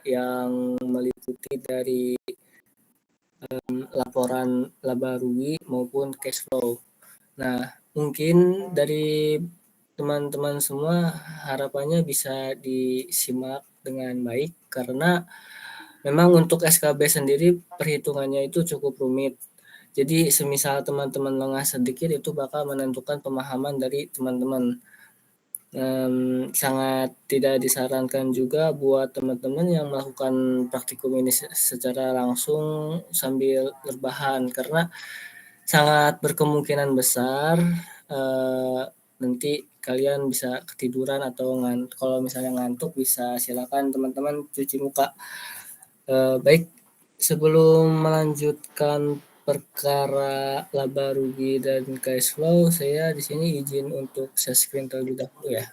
yang meliputi dari laporan laba rugi maupun cash flow. Nah, mungkin dari teman-teman semua harapannya bisa disimak dengan baik karena memang untuk SKB sendiri perhitungannya itu cukup rumit. Jadi semisal teman-teman lengah sedikit itu bakal menentukan pemahaman dari teman-teman. Sangat tidak disarankan juga buat teman-teman yang melakukan praktikum ini secara langsung sambil rebahan karena sangat berkemungkinan besar nanti kalian bisa ketiduran atau kalau misalnya ngantuk bisa silakan teman-teman cuci muka. Baik, sebelum melanjutkan perkara laba rugi dan cash flow, saya di sini izin untuk share screen terlebih dahulu ya.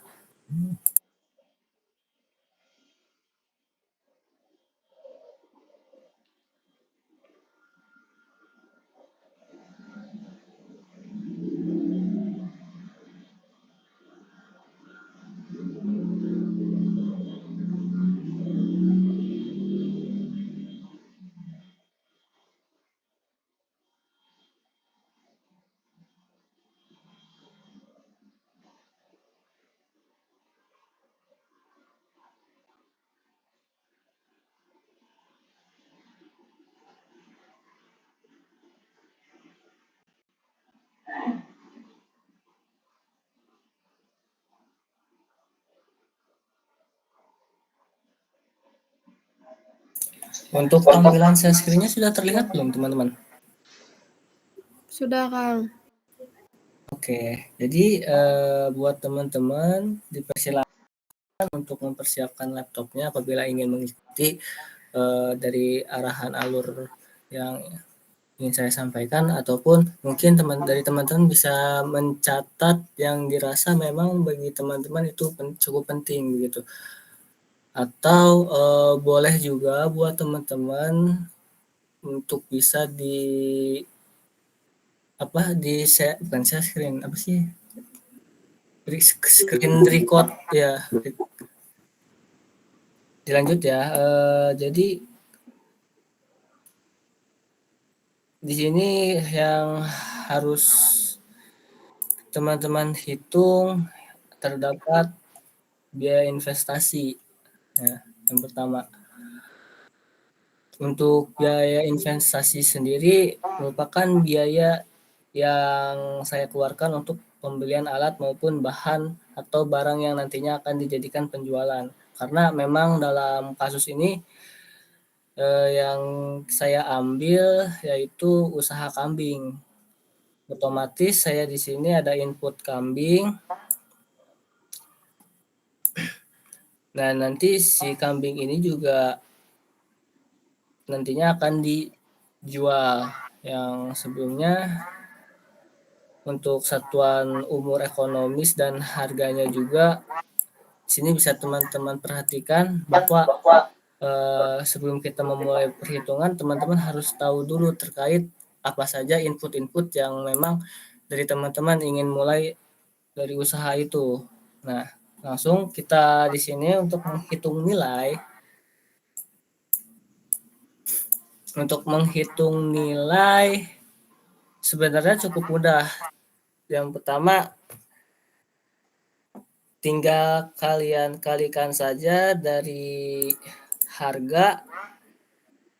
Untuk tampilan share screen-nya sudah terlihat belum teman-teman? Sudah, Kang. Oke, jadi buat teman-teman dipersilakan untuk mempersiapkan laptopnya apabila ingin mengikuti dari arahan alur yang ingin saya sampaikan ataupun mungkin dari teman-teman bisa mencatat yang dirasa memang bagi teman-teman itu cukup penting begitu. Atau boleh juga buat teman-teman untuk bisa bukan share screen apa sih? Screen record ya. Dilanjut ya. Jadi di sini yang harus teman-teman hitung terdapat biaya investasi. Ya, yang pertama. Untuk biaya investasi sendiri merupakan biaya yang saya keluarkan untuk pembelian alat maupun bahan atau barang yang nantinya akan dijadikan penjualan. Karena memang dalam kasus ini yang saya ambil yaitu usaha kambing. Otomatis saya di sini ada input kambing. Nah, nanti si kambing ini juga nantinya akan dijual. Yang sebelumnya untuk satuan umur ekonomis dan harganya juga di sini bisa teman-teman perhatikan bahwa sebelum kita memulai perhitungan teman-teman harus tahu dulu terkait apa saja input-input yang memang dari teman-teman ingin mulai dari usaha itu. Nah, langsung kita di sini untuk menghitung nilai. Untuk menghitung nilai sebenarnya cukup mudah. Yang pertama, tinggal kalian kalikan saja dari harga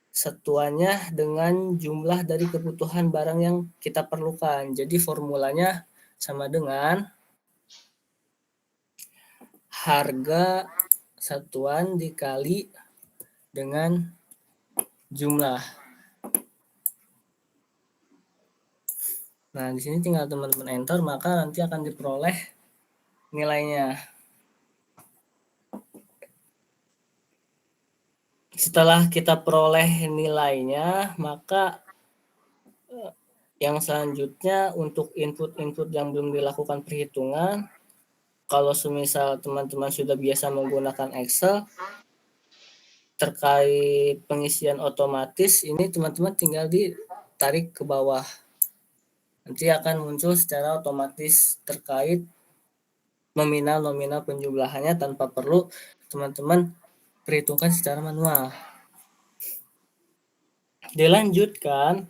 satuannya dengan jumlah dari kebutuhan barang yang kita perlukan. Jadi formulanya sama dengan harga satuan dikali dengan jumlah. Nah, di sini tinggal teman-teman enter, maka nanti akan diperoleh nilainya. Setelah kita peroleh nilainya, maka yang selanjutnya untuk input-input yang belum dilakukan perhitungan, kalau semisal teman-teman sudah biasa menggunakan Excel, terkait pengisian otomatis, ini teman-teman tinggal ditarik ke bawah. Nanti akan muncul secara otomatis terkait nominal-nominal penjumlahannya tanpa perlu teman-teman perhitungkan secara manual. Dilanjutkan,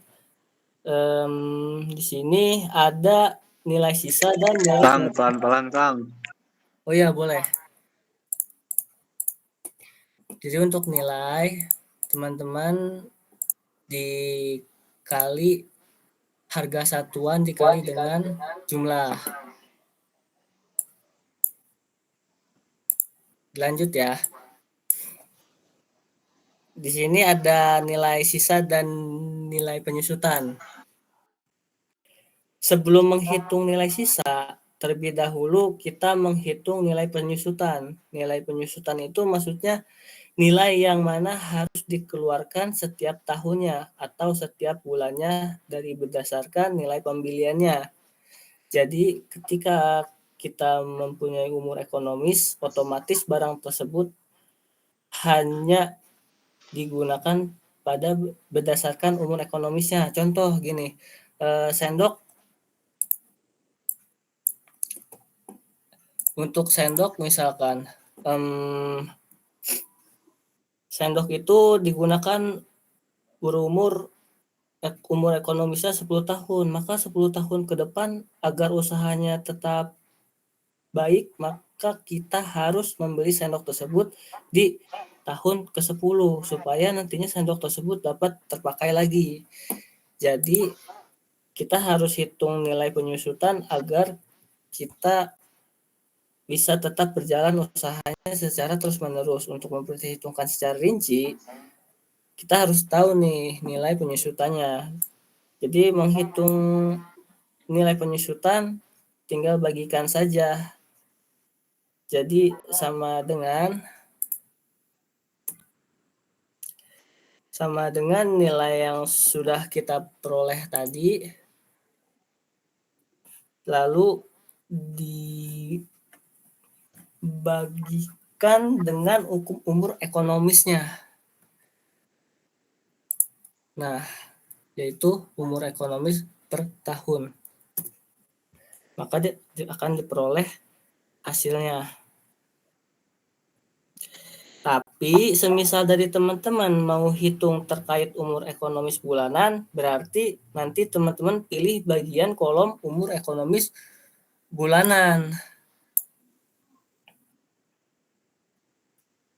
di sini ada nilai sisa dan nilai Kang, pelan-pelan Kang. Oh ya, boleh. Jadi untuk nilai, teman-teman dikali harga satuan dikali dengan jumlah. Lanjut ya. Di sini ada nilai sisa dan nilai penyusutan. Sebelum menghitung nilai sisa, terlebih dahulu kita menghitung nilai penyusutan. Nilai penyusutan itu maksudnya nilai yang mana harus dikeluarkan setiap tahunnya atau setiap bulannya dari berdasarkan nilai pembeliannya. Jadi ketika kita mempunyai umur ekonomis, otomatis barang tersebut hanya digunakan pada berdasarkan umur ekonomisnya. Contoh gini, sendok, untuk sendok misalkan, sendok itu digunakan berumur umur ekonomisnya 10 tahun, maka 10 tahun ke depan agar usahanya tetap baik, maka kita harus membeli sendok tersebut di tahun ke-10 supaya nantinya sendok tersebut dapat terpakai lagi. Jadi kita harus hitung nilai penyusutan agar kita bisa tetap berjalan usahanya secara terus-menerus. Untuk memperhitungkan secara rinci, kita harus tahu nih nilai penyusutannya. Jadi menghitung nilai penyusutan tinggal bagikan saja. Jadi sama dengan nilai yang sudah kita peroleh tadi, lalu dibagikan dengan umur ekonomisnya. Nah, yaitu umur ekonomis per tahun. Maka dia akan diperoleh hasilnya. Tapi semisal dari teman-teman mau hitung terkait umur ekonomis bulanan, berarti nanti teman-teman pilih bagian kolom umur ekonomis bulanan.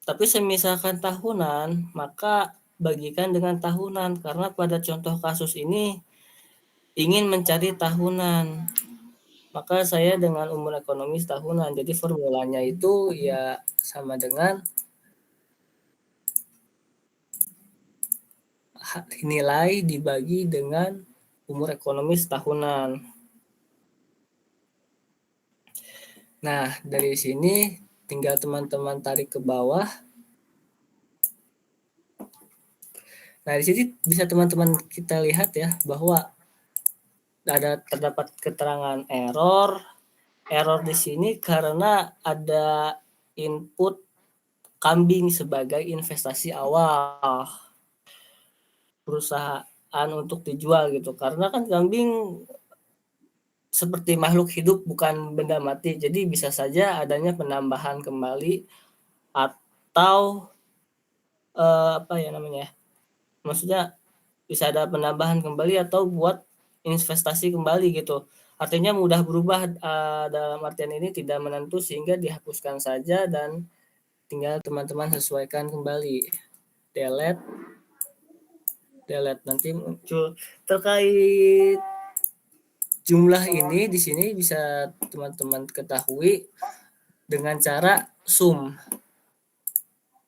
Tapi semisalkan tahunan, maka bagikan dengan tahunan, karena pada contoh kasus ini ingin mencari tahunan. Maka saya dengan umur ekonomis tahunan. Jadi formulanya itu ya sama dengan nilai dibagi dengan umur ekonomis tahunan. Nah, dari sini tinggal teman-teman tarik ke bawah. Nah, di sini bisa teman-teman kita lihat ya bahwa terdapat keterangan error. Error di sini karena ada input kambing sebagai investasi awal perusahaan untuk dijual gitu. Karena kan kambing seperti makhluk hidup bukan benda mati. Jadi bisa saja adanya penambahan kembali atau apa ya namanya? Maksudnya bisa ada penambahan kembali atau buat investasi kembali gitu. Artinya mudah berubah, dalam artian ini tidak menentu sehingga dihapuskan saja dan tinggal teman-teman sesuaikan kembali. Delete nanti muncul terkait jumlah ini. Di sini bisa teman-teman ketahui dengan cara sum.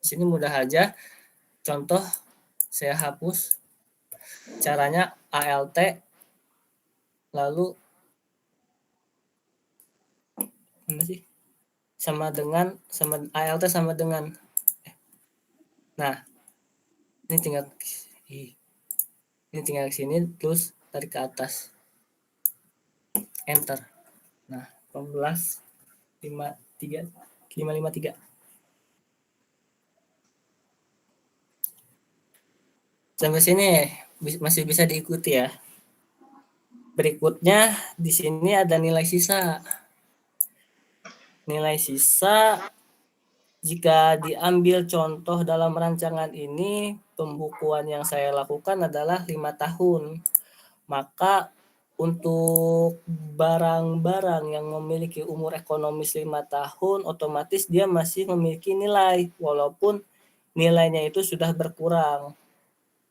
Di sini mudah aja. Contoh saya hapus. Caranya ALT lalu mana sih? Sama ALT sama dengan. Nah, ini tinggal ke sini terus tarik ke atas. Enter. Nah, 553. Sampai sini masih bisa diikuti ya. Berikutnya di sini ada nilai sisa. Nilai sisa Jika diambil contoh dalam rancangan ini, pembukuan yang saya lakukan adalah 5 tahun. Maka untuk barang-barang yang memiliki umur ekonomis 5 tahun, otomatis dia masih memiliki nilai, walaupun nilainya itu sudah berkurang.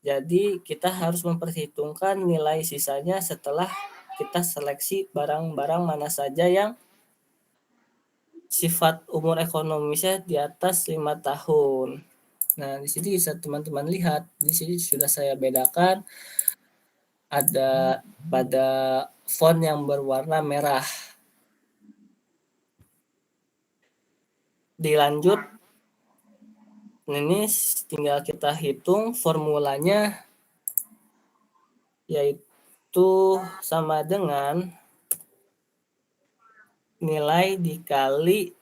Jadi kita harus memperhitungkan nilai sisanya setelah kita seleksi barang-barang mana saja yang sifat umur ekonomisnya di atas 5 tahun. Nah, di sini bisa teman-teman lihat, di sini sudah saya bedakan ada pada font yang berwarna merah. Dilanjut, ini tinggal kita hitung formulanya, yaitu sama dengan nilai dikali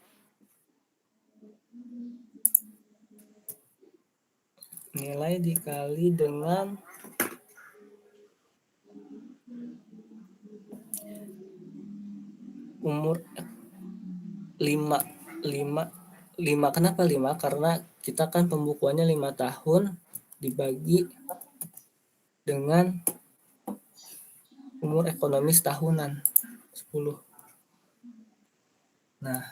dengan umur 5. Kenapa 5? Karena kita kan pembukuannya 5 tahun dibagi dengan umur ekonomis tahunan 10. Nah,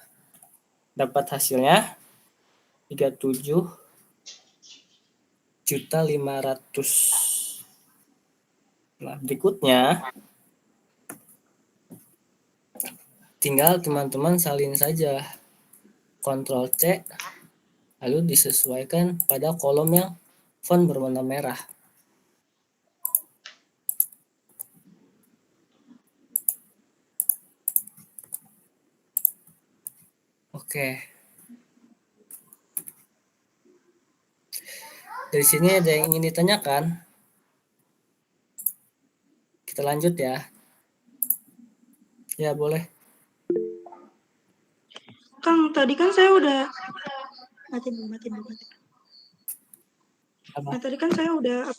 dapat hasilnya 37.500.000. Nah, berikutnya tinggal teman-teman salin saja. Ctrl C, lalu disesuaikan pada kolom yang font berwarna merah. Oke. Dari sini ada yang ingin ditanyakan? Kita lanjut ya. Ya, boleh. Kang, tadi kan saya udah matiin. Nah, tadi kan saya udah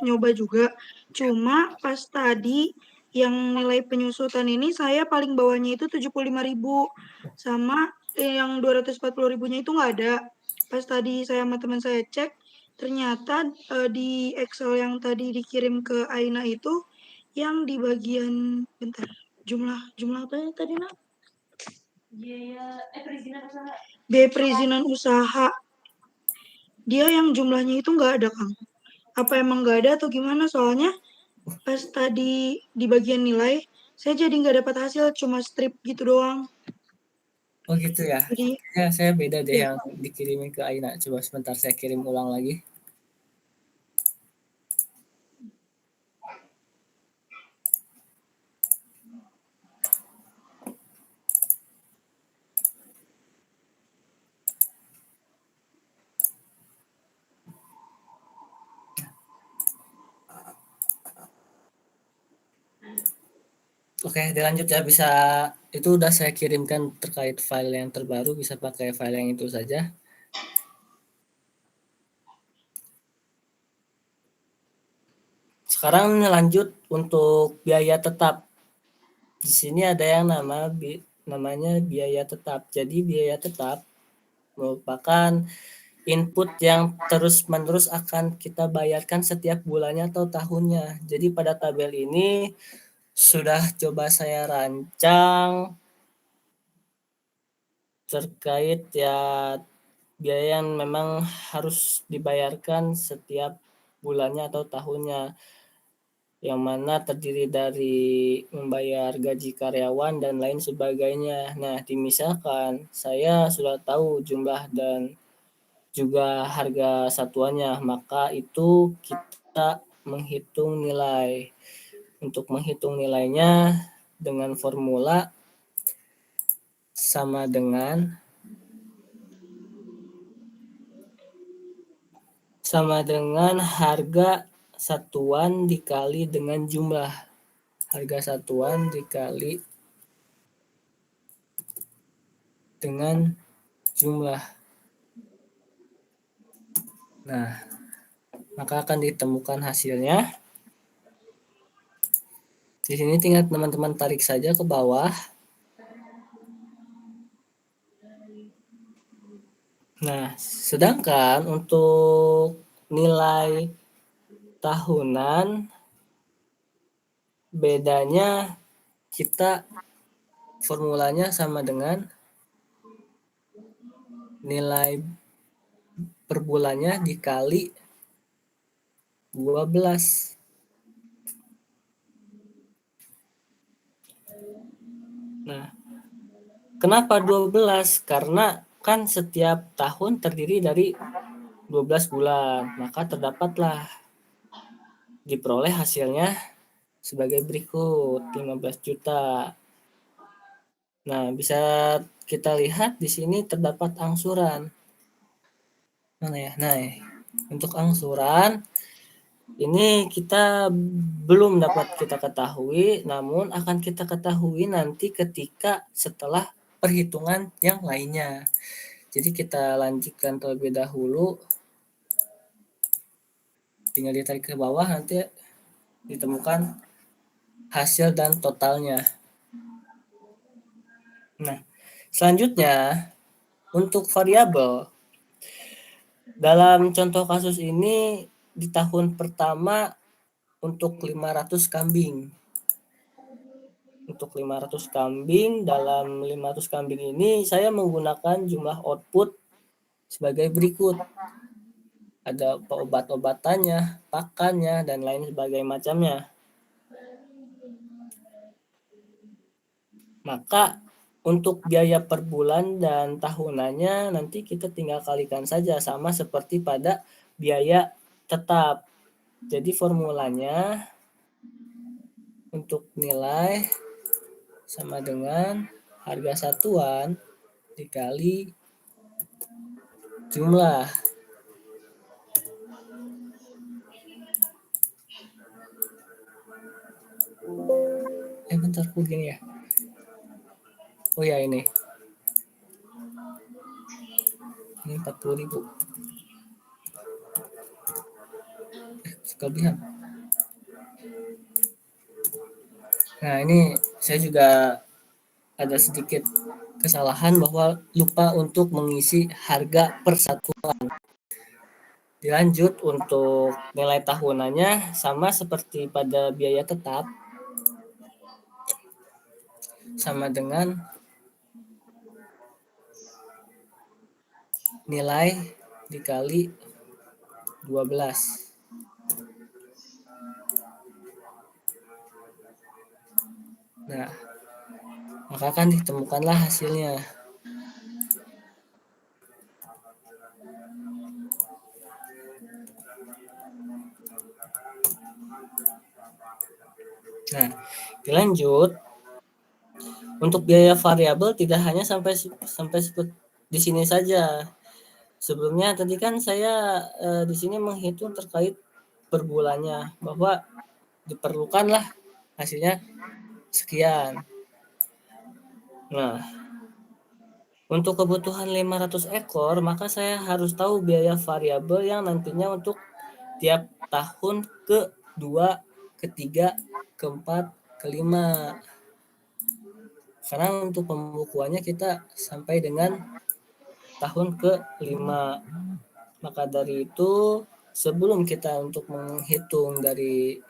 nyoba juga. Cuma pas tadi yang nilai penyusutan ini saya paling bawahnya itu 75.000 sama yang 240.000-nya itu nggak ada. Pas tadi saya sama teman saya cek, ternyata di Excel yang tadi dikirim ke Aina itu yang di bagian jumlah apa ya tadi nak? Biaya perizinan usaha. Dia yang jumlahnya itu nggak ada, Kang. Apa emang nggak ada atau gimana? Soalnya pas tadi di bagian nilai, saya jadi nggak dapat hasil, cuma strip gitu doang. Oh gitu ya. Jadi, Ya, saya beda deh ya. yang dikirimin ke Aina. Coba sebentar saya kirim ulang lagi. Oke, dilanjut ya. Bisa, itu udah saya kirimkan terkait file yang terbaru, bisa pakai file yang itu saja. Sekarang lanjut untuk biaya tetap. Di sini ada yang namanya biaya tetap. Jadi biaya tetap merupakan input yang terus-menerus akan kita bayarkan setiap bulannya atau tahunnya. Jadi pada tabel ini sudah coba saya rancang terkait ya biaya yang memang harus dibayarkan setiap bulannya atau tahunnya, yang mana terdiri dari membayar gaji karyawan dan lain sebagainya. Nah, misalkan saya sudah tahu jumlah dan juga harga satuannya, maka itu kita menghitung nilai. Untuk menghitung nilainya dengan formula sama dengan harga satuan dikali dengan jumlah. Harga satuan dikali dengan jumlah. Nah, maka akan ditemukan hasilnya. Di sini tinggal teman-teman tarik saja ke bawah. Sedangkan untuk nilai tahunan bedanya kita formulanya sama dengan nilai per bulannya dikali 12. Nah, kenapa 12? Karena kan setiap tahun terdiri dari 12 bulan, maka terdapatlah diperoleh hasilnya sebagai berikut, 15 juta. Nah, bisa kita lihat di sini terdapat angsuran. Mana ya? Nah, untuk angsuran ini kita belum dapat kita ketahui, namun akan kita ketahui nanti ketika setelah perhitungan yang lainnya. Jadi kita lanjutkan terlebih dahulu, tinggal ditarik ke bawah nanti ditemukan hasil dan totalnya. Nah, selanjutnya untuk variabel. Dalam contoh kasus ini di tahun pertama untuk 500 kambing. Untuk 500 kambing, dalam 500 kambing ini saya menggunakan jumlah output sebagai berikut. Ada obat-obatannya, pakannya, dan lain sebagainya macamnya. Maka untuk biaya per bulan dan tahunannya nanti kita tinggal kalikan saja sama seperti pada biaya tetap. Jadi formulanya untuk nilai sama dengan harga satuan dikali jumlah. Bentar, kok gini ya? Oh ya, ini 40.000. Kelebihan. Nah, ini saya juga ada sedikit kesalahan bahwa lupa untuk mengisi harga per satuan. Dilanjut untuk nilai tahunannya sama seperti pada biaya tetap, sama dengan nilai dikali 12. Nah, maka kan ditemukanlah hasilnya. Nah, dilanjut untuk biaya variabel tidak hanya sampai di sini saja. Sebelumnya tadi kan saya di sini menghitung terkait per bulannya bahwa diperlukanlah hasilnya sekian. Nah, untuk kebutuhan 500 ekor, maka saya harus tahu biaya variabel yang nantinya untuk tiap tahun ke-2, ke-3, ke-4, ke-5. Karena untuk pembukuannya kita sampai dengan tahun ke-5. Maka dari itu, sebelum kita untuk menghitung dari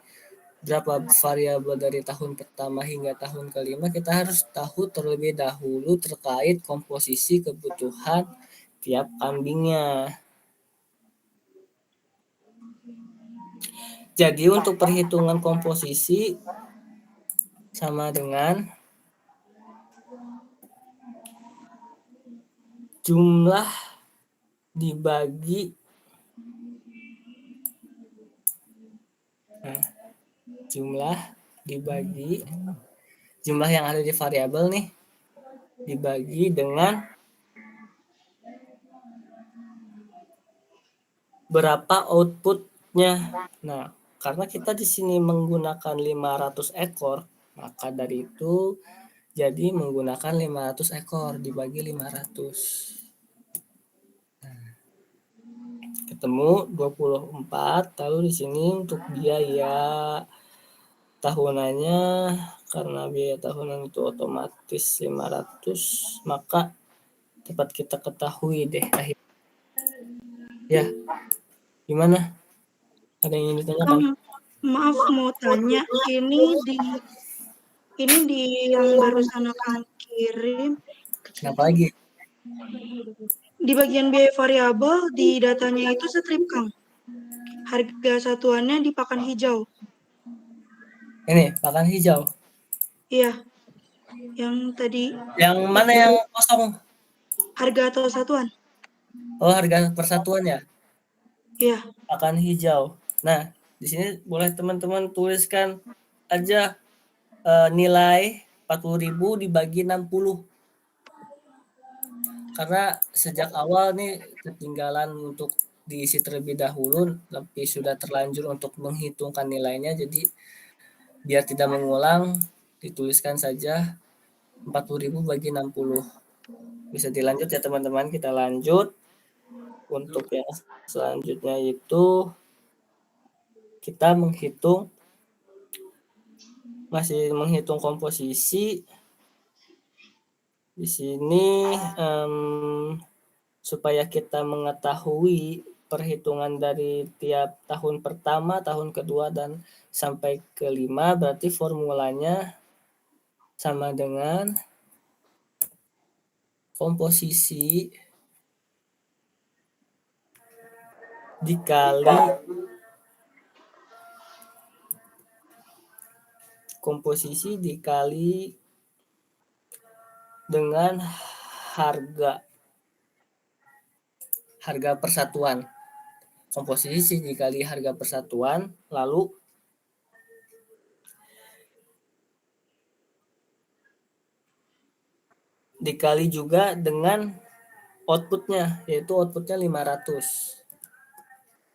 berapa variabel dari tahun pertama hingga tahun ke-5, kita harus tahu terlebih dahulu terkait komposisi kebutuhan tiap kambingnya. Jadi untuk perhitungan komposisi sama dengan jumlah dibagi jumlah yang ada di variabel nih dibagi dengan berapa outputnya. Nah, karena kita di sini menggunakan 500 ekor, maka dari itu jadi menggunakan 500 ekor dibagi 500. Ketemu 24, lalu di sini untuk biaya tahunannya, karena biaya tahunan itu otomatis 500, maka dapat kita ketahui deh akhirnya Ya, gimana? Ada yang ingin ditanyakan? Kang, maaf mau tanya, ini di yang barusan Akang kirim, Kenapa lagi? di bagian biaya variabel di datanya itu strip, Kang. Harga satuannya di pakan hijau. Ini, pakan hijau. Iya, yang tadi Yang mana itu yang kosong? harga atau satuan. Oh, harga persatuan ya? Iya, Pakan hijau. Nah, di sini boleh teman-teman tuliskan aja nilai 40.000 dibagi 60. Karena sejak awal nih ketinggalan untuk diisi terlebih dahulu, tapi sudah terlanjur untuk menghitungkan nilainya, jadi biar tidak mengulang, dituliskan saja 40.000 bagi 60. Bisa dilanjut ya teman-teman, kita lanjut. Untuk yang selanjutnya itu kita masih menghitung komposisi. Di sini supaya kita mengetahui perhitungan dari tiap tahun pertama, tahun kedua, dan sampai kelima, berarti formulanya sama dengan komposisi dikali dengan harga harga persatuan. Komposisi dikali harga persatuan, lalu dikali juga dengan outputnya, yaitu outputnya 500.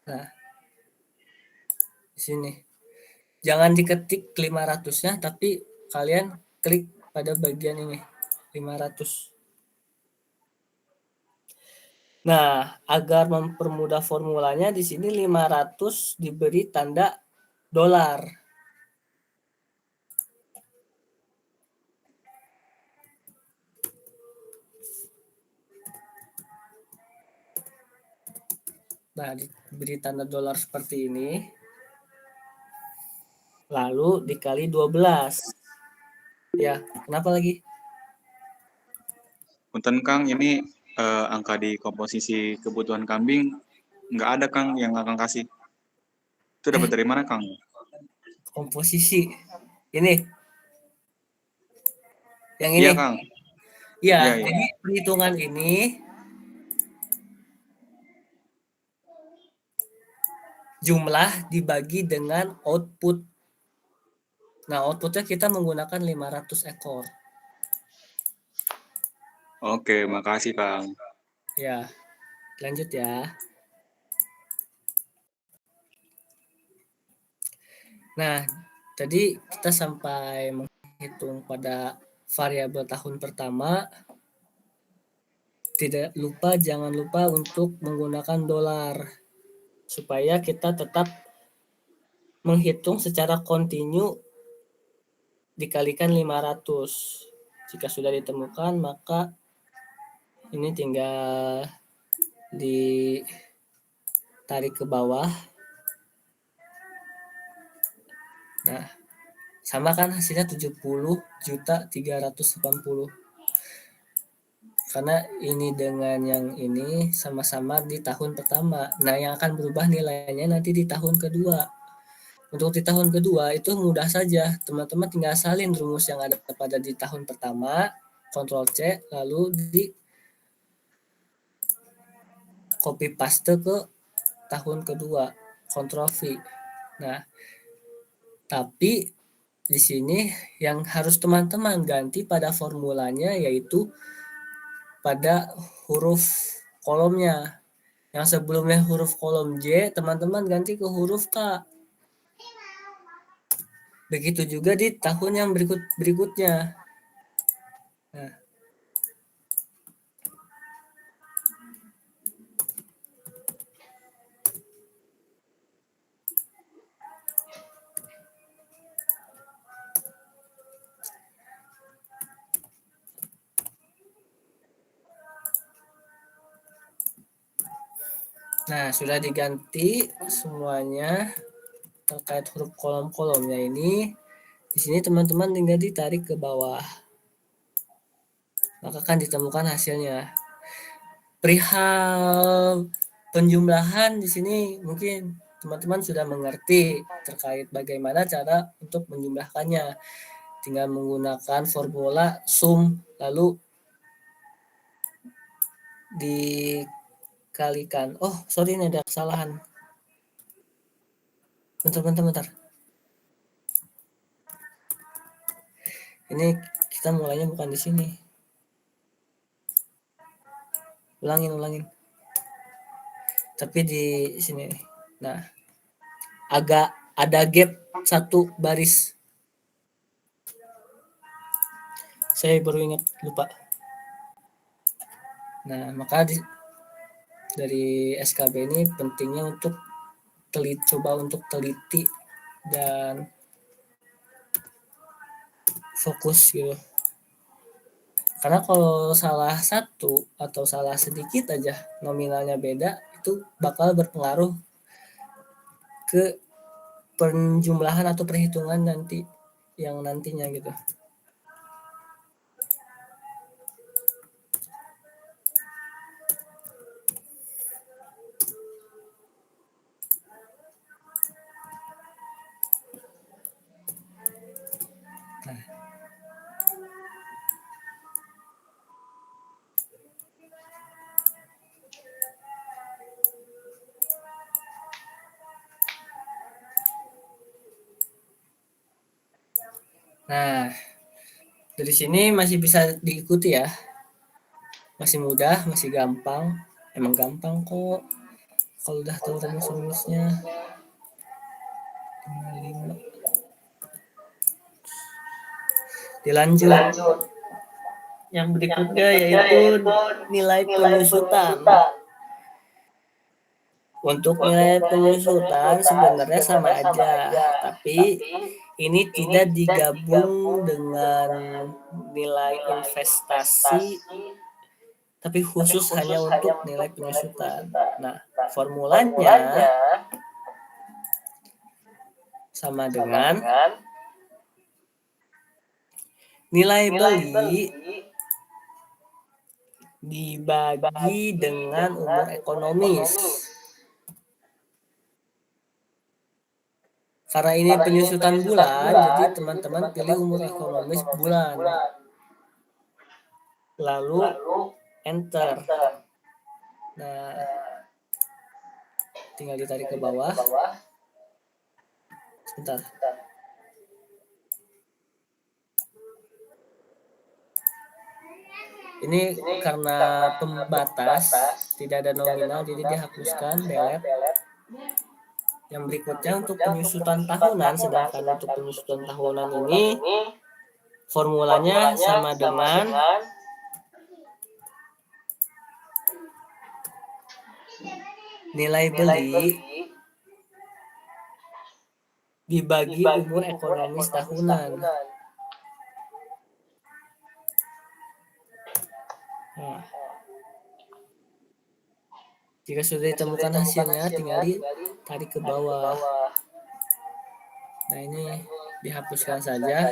Nah, di sini. Jangan diketik 500-nya, tapi kalian klik pada bagian ini, 500. Nah, agar mempermudah formulanya, di sini 500 diberi tanda dolar. Nah, diberi tanda dolar seperti ini. Lalu dikali 12. Ya, kenapa lagi? Punten Kang, ini angka di komposisi kebutuhan kambing nggak ada Kang yang Akang kasih. Itu dapat dari mana Kang? Komposisi. Ini, yang Iya ini. Kang, Ya, iya iya. jadi perhitungan ini jumlah dibagi dengan output. Nah, outputnya kita menggunakan 500 ekor. Oke, makasih Kang. Ya, lanjut ya. Nah, tadi kita sampai menghitung pada variabel tahun pertama. Jangan lupa untuk menggunakan dolar. Supaya kita tetap menghitung secara kontinu dikalikan 500. Jika sudah ditemukan, maka ini tinggal ditarik ke bawah. Nah, sama kan hasilnya 70.380. Karena ini dengan yang ini sama-sama di tahun pertama. Nah, yang akan berubah nilainya nanti di tahun kedua. Untuk di tahun kedua itu mudah saja. Teman-teman tinggal salin rumus yang ada pada di tahun pertama, Ctrl C, lalu di copy paste ke tahun kedua, Ctrl V. Nah, tapi di sini yang harus teman-teman ganti pada formulanya yaitu pada huruf kolomnya. Yang sebelumnya huruf kolom J, teman-teman ganti ke huruf K. Begitu juga di tahun yang berikutnya. Nah, Nah, sudah diganti semuanya terkait huruf kolom-kolomnya ini. Di sini teman-teman tinggal ditarik ke bawah. Maka akan ditemukan hasilnya. Perihal penjumlahan di sini mungkin teman-teman sudah mengerti terkait bagaimana cara untuk menjumlahkannya. Tinggal menggunakan formula sum lalu dikalikan. Oh, sorry ini ada kesalahan. Bentar. Ini kita mulainya bukan di sini. Ulangin. Tapi di sini. Nah, agak ada gap satu baris. Saya baru ingat, lupa. Nah, maka dari SKB ini pentingnya untuk coba untuk teliti dan fokus gitu. Karena kalau salah satu atau salah sedikit aja nominalnya beda, itu bakal berpengaruh ke penjumlahan atau perhitungan nantinya gitu. Nah, dari sini masih bisa diikuti ya. Masih mudah, masih gampang. Emang gampang kok. Kalau udah tahu rumus-rumusnya. Dilanjut. Yang berikutnya yaitu nilai penyusutan. Untuk nilai penyusutan sebenarnya sama aja, tapi ini tidak digabung dengan nilai investasi, tapi khusus hanya untuk nilai penyusutan. Nah, formulanya sama dengan nilai beli dibagi dengan umur ekonomis. Karena ini penyusutan bulan, jadi teman-teman pilih umur ekonomis bulan. Lalu enter. Nah, tinggal ditarik ke bawah. Sebentar. Ini karena pembatas, tidak ada nominal, jadi dihapuskan, delete. Yang berikutnya untuk penyusutan tahunan, sedangkan untuk penyusutan tahunan ini formulanya sama dengan nilai beli dibagi umur ekonomis tahunan. Nah, jika sudah ditemukan hasilnya, tinggal ditarik ke bawah. Nah, ini dihapuskan saja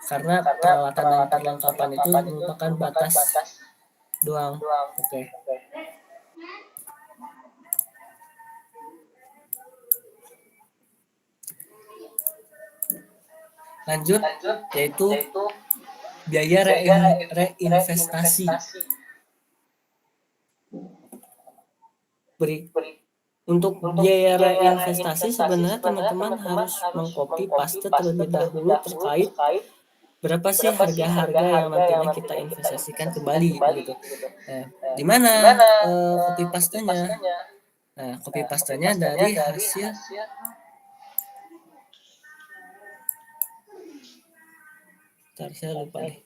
karena peralatan dan perlengkapan itu merupakan batas doang. Oke. Lanjut, yaitu biaya reinvestasi. Untuk biaya reinvestasi sebenarnya teman-teman harus mengcopy paste terlebih dahulu terkait berapa sih harga-harga yang nantinya kita investasikan kembali gitu. Nah, di mana copy pastenya? Nah, copy pastenya dari hasil saya lupa nih.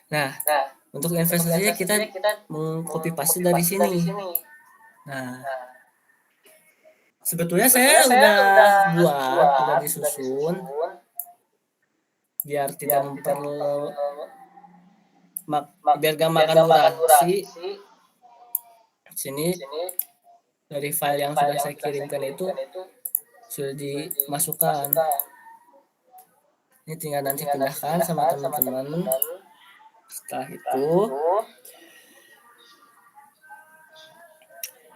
Nah, untuk investasinya kita mengcopy paste dari sini. Nah, sebetulnya saya udah buat, udah disusun. biar tidak biar gak makan durasi. Sini dari file yang sudah saya kirimkan itu sudah dimasukkan. Ini tinggal nanti pindahkan sama teman-teman. Setelah itu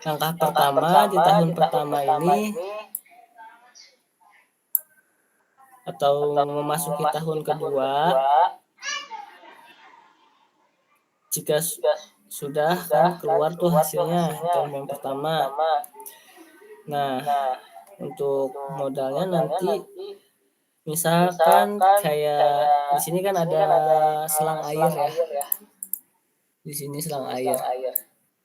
langkah pertama di tahun pertama ini atau memasuki tahun kedua, jika sudah kan keluar tuh hasilnya tahun yang pertama. Nah, untuk modalnya nanti misalkan kayak di sini kan ada selang air ya. Di sini selang air.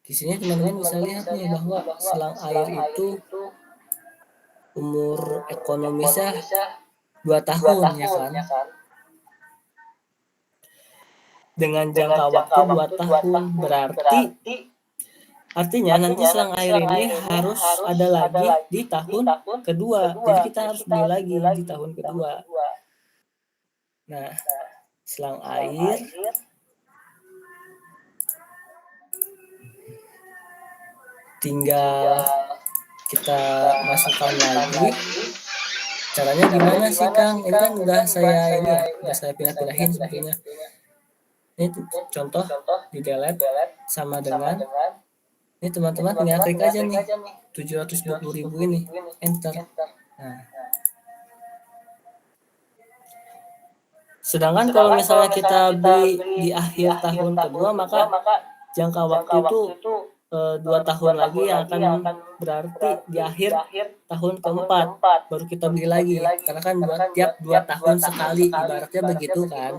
Di sini teman-teman bisa lihat nih bahwa selang air itu umur ekonomisnya 2 tahun ya kan. Dengan jangka waktu 2 tahun berarti artinya nanti selang air ini harus ada lagi di tahun kedua. Jadi kita harus beli lagi di tahun kedua. Nah, selang air tinggal kita masukkan lagi. Caranya gimana sih Kang? Ini kan udah saya pindah-pindahin sebetulnya. Ini contoh di delete sama dengan ini teman-teman tinggal klik aja nih 720.000 ini, enter. Nah, sedangkan kalau misalnya kita beli di akhir tahun kedua, maka jangka waktu itu 2 tahun lagi yang akan berarti di akhir tahun keempat baru kita beli lagi, karena kan tiap 2 tahun sekali ibaratnya begitu kan.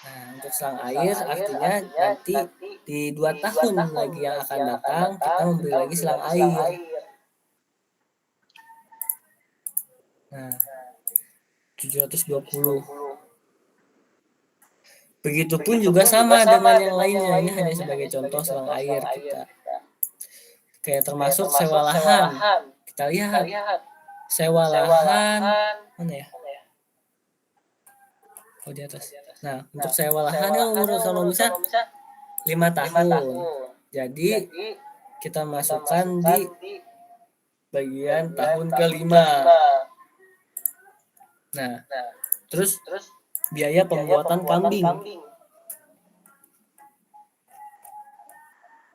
Nah, untuk selang air artinya nanti di 2 tahun lagi yang akan datang kita membeli lagi selang air. Nah, 720. Begitupun juga sama dengan yang lainnya. Ini hanya sebagai contoh selang air kita. Kayak termasuk sewa lahan. Kita lihat sewa lahan mana ya? Oh, di atas. Nah, untuk sewa lahan kan umur ekonomisnya 5 tahun. Jadi kita masukkan di bagian tahun kelima. Nah, terus biaya pembuatan kambing.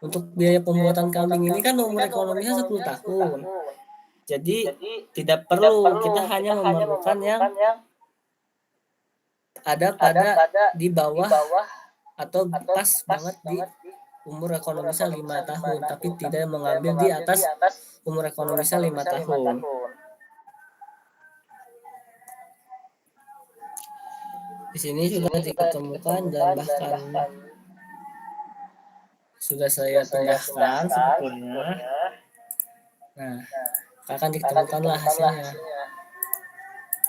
Untuk biaya pembuatan kambing ini kan umur ekonomisnya 10 tahun. Jadi tidak perlu, kita hanya memerlukan yang ada pada di bawah atau pas banget di umur ekonomisnya 5 tahun, tapi tidak mengambil di atas umur ekonomisnya 5 tahun. Di sini sudah diketemukan dan bahkan sudah saya pindahkan sebetulnya. Nah, akan diketemukanlah hasilnya.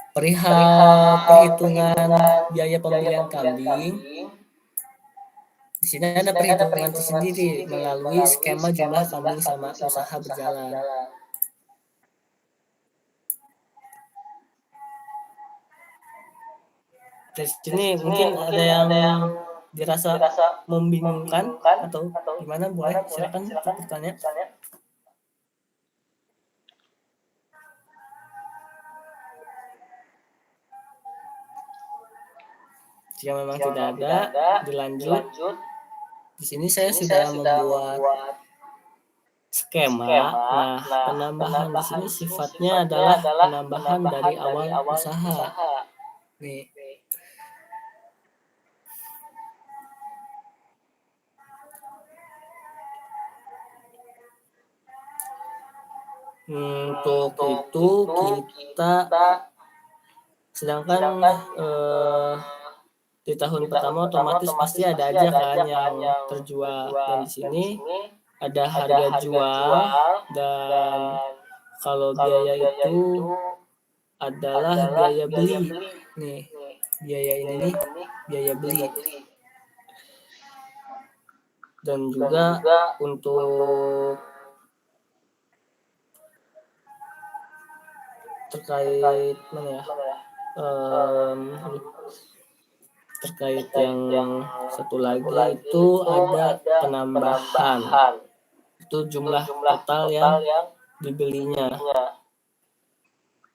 Perihal perhitungan biaya pembelian kambing, di sini ada perhitungan tersendiri melalui skema jumlah kambing sama usaha berjalan. Dari sini mungkin ada yang dirasa membingungkan atau gimana, boleh silakan bertanya. Jika memang tidak ada, dilanjut. Di sini saya sudah membuat skema. Nah, penambahan di sini sifatnya adalah penambahan dari awal usaha. Nih. Untuk itu kita sedangkan di tahun pertama otomatis pasti ada aja kan yang terjual, dan di sini ada harga jual, dan kalau biaya itu adalah biaya beli. Nih, biaya ini nih biaya beli. Dan juga untuk terkait mana ya? Mmm, terkait yang satu lagi itu ada penambahan, itu jumlah total yang dibelinya,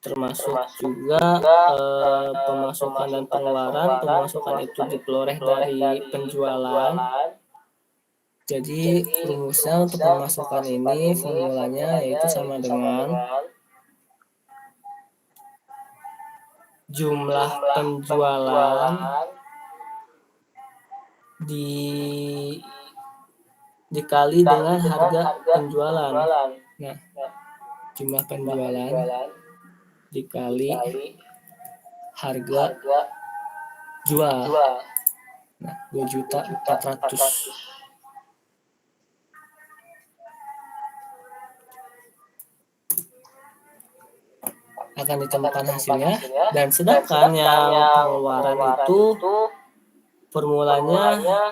termasuk juga, pemasukan dan pengeluaran. Pemasukan itu diperoleh dari penjualan. Jadi rumusnya untuk pemasukan ini formulanya yaitu sama dengan jumlah penjualan di dikali dengan harga penjualan. Nah, jumlah penjualan dikali harga jual. Nah, 2.400.000. Akan ditemukan hasilnya, dan sedangkan yang pengeluaran itu formulanya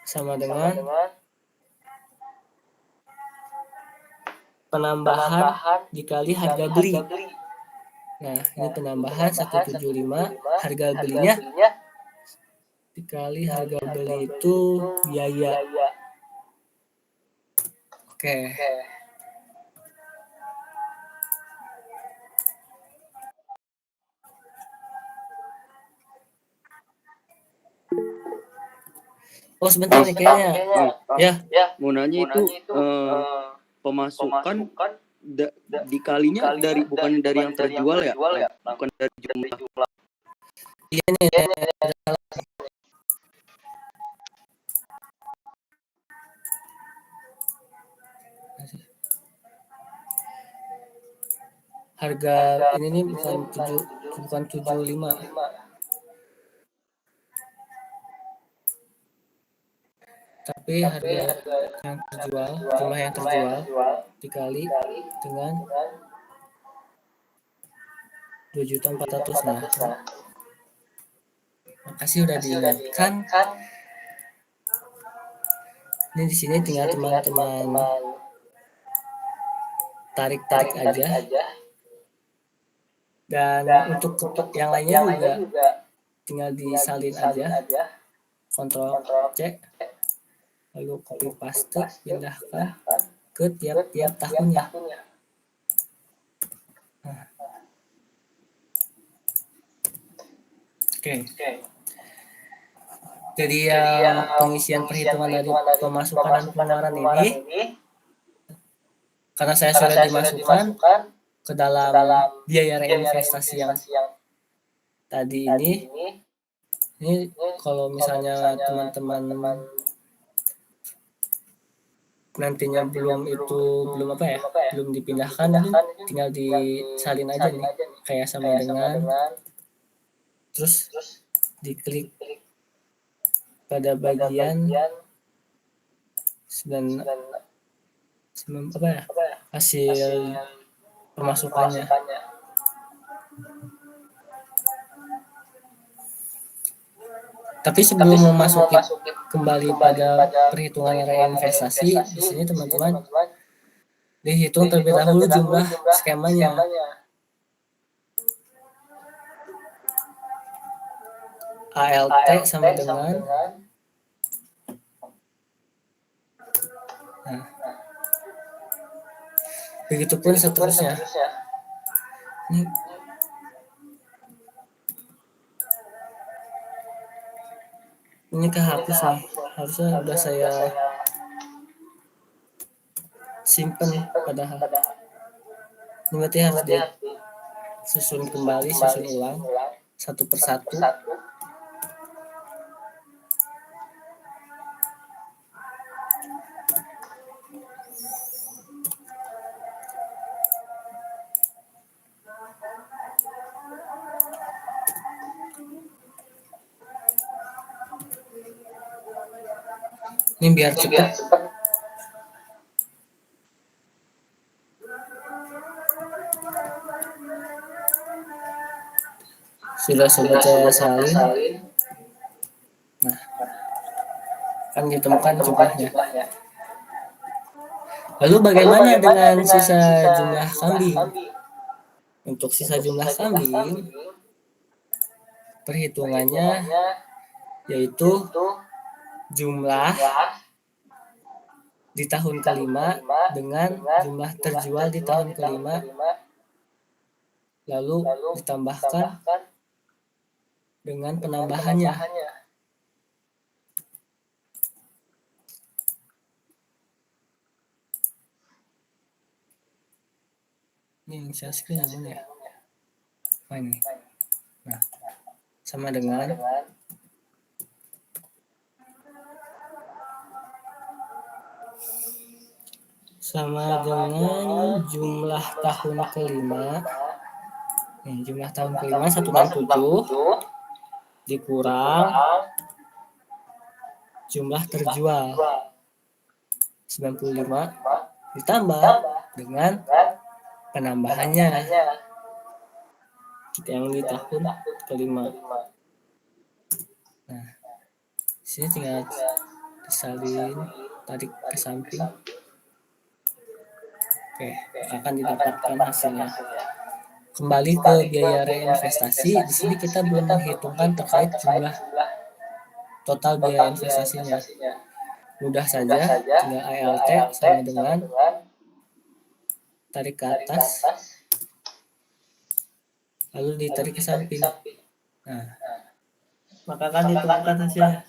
sama dengan penambahan dikali harga beli. Nah, ini penambahan 175, harga belinya dikali harga beli itu biaya. Oke. Oh, sebentar nih kayaknya. Ya, Mau nanya itu pemasukan dikalinya dari bukan dari yang terjual ya, bukan dari jumlah. iya nih. Harga ini nih bukan 75. Tapi harga yang terjual, jumlah yang terjual dikali dengan 2.400.000. Nah, makasih udah diingatkan. Ini di sini tinggal teman-teman tarik-tarik aja. Dan untuk yang lainnya juga tinggal disalin aja. Ctrl C, lalu copy paste, pindahkan ke tiap-tiap tahunnya. Nah. Oke. Jadi yang pengisian perhitungan dari pemasukan dan pengeluaran ini, karena saya sudah dimasukkan ke dalam biaya reinvestasi yang tadi ini kalau misalnya teman-teman nantinya belum dipindahkan, tinggal disalin aja nih, kayak sama dengan, terus diklik pada bagian hasil pemasukannya. Tapi sebelum memasuki kembali pada perhitungan reinvestasi, di sini teman-teman dihitung terlebih dahulu jumlah skemanya. ALT sama dengan, nah, begitupun seterusnya. Ini kehapus nih, harusnya udah saya simpen padahal. Ini berarti harus disusun kembali, susun ulang satu persatu. Ini biar cepat. Sudah saya salin. Nah, kan ditemukan jumlahnya. Lalu bagaimana dengan sisa jumlah kambing? Untuk sisa jumlah kambing, Perhitungannya yaitu jumlah di tahun kelima dengan jumlah terjual di tahun kelima, lalu ditambahkan dengan penambahannya. Ini yang share screen yang mana ya? Oh, ini. Nah, sama dengan jumlah tahun kelima. Jumlah tahun kelima 167 dikurang jumlah terjual 95 ditambah dengan penambahannya yang di tahun kelima. Nah, sini tinggal disalin, tarik ke samping. Oke, akan didapatkan hasilnya. Kembali ke biaya reinvestasi, di sini kita belum menghitungkan terkait jumlah total biaya investasinya. Mudah saja, tinggal ALT sama dengan tarik ke atas, lalu ditarik ke samping. Nah, maka akan ditemukan hasilnya.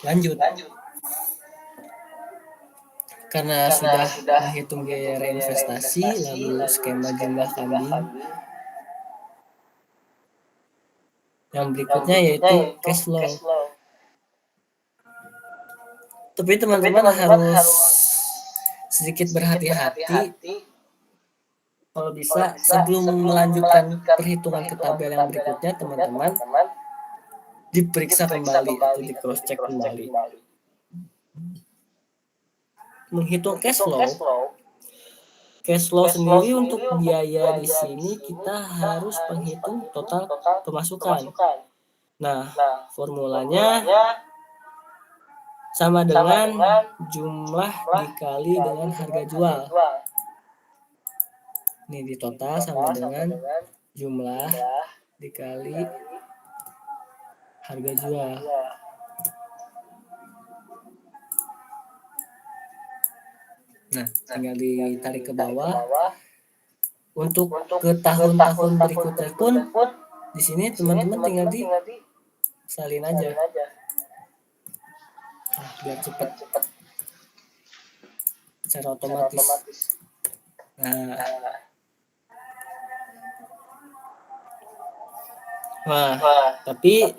Lanjut. Karena sudah menghitung biaya reinvestasi, lalu skema jumlah kambing. Yang berikutnya yaitu cash flow. Tapi teman-teman harus sedikit berhati-hati. Kalau bisa, sebelum melanjutkan perhitungan ke tabel yang berikutnya, teman-teman diperiksa kembali atau di cross check kembali. Menghitung cash flow sendiri untuk biaya di sini kita harus menghitung total pemasukan. Nah, formulanya sama dengan jumlah dikali dengan harga jual. Ini di total sama dengan jumlah dikali harga jual. Nah, tinggal ditarik ke bawah. Untuk ke tahun-tahun berikutnya pun di sini teman-teman tinggal disalin aja. Nah, biar cepat secara otomatis. Nah, tapi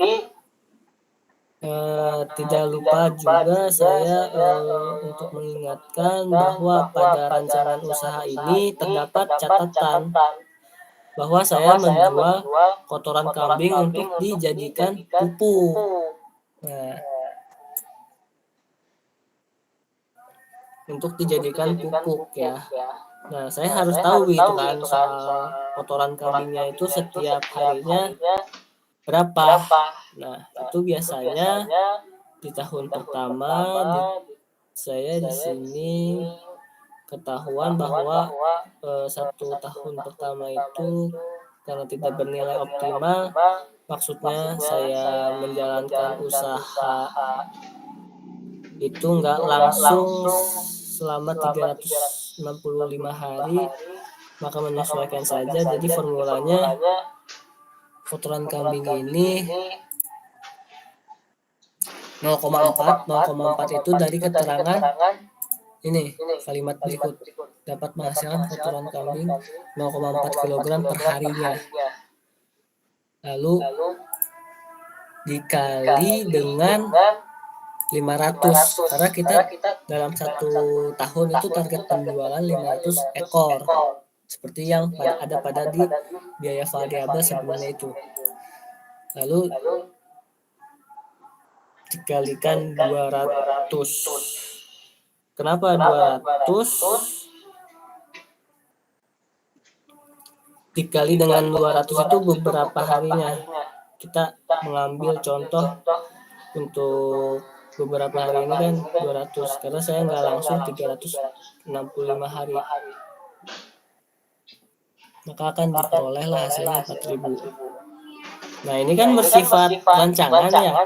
tidak lupa juga saya untuk mengingatkan bahwa pada rancangan usaha ini terdapat catatan bahwa saya menjual kotoran kambing untuk dijadikan pupuk. Nah, untuk dijadikan pupuk ya. Nah, saya harus tahu gitu kan soal kotoran kambingnya itu setiap harinya berapa. Nah, itu biasanya di tahun pertama saya di sini ketahuan bahwa 1 tahun pertama itu karena tidak bernilai optimal, maksudnya saya menjalankan usaha itu nggak langsung selama 365 hari, maka menyesuaikan saja. Jadi formulanya kotoran kambing ini 0,4 itu dari keterangan ini kalimat berikut, dapat menghasilkan kotoran kambing 0,4 kg per harinya, lalu dikali dengan 500 karena kita dalam 1 tahun itu target penjualan 500 ekor seperti yang ada pada di biaya variabel sebelumnya itu. Lalu dikalikan 200. Kenapa 200? Dikali dengan 200 itu beberapa harinya. Kita mengambil contoh untuk beberapa hari ini kan 200 karena saya nggak langsung 365 hari. maka akan diperolehlah hasilnya 4.000. Nah, ini kan bersifat rancangan ya.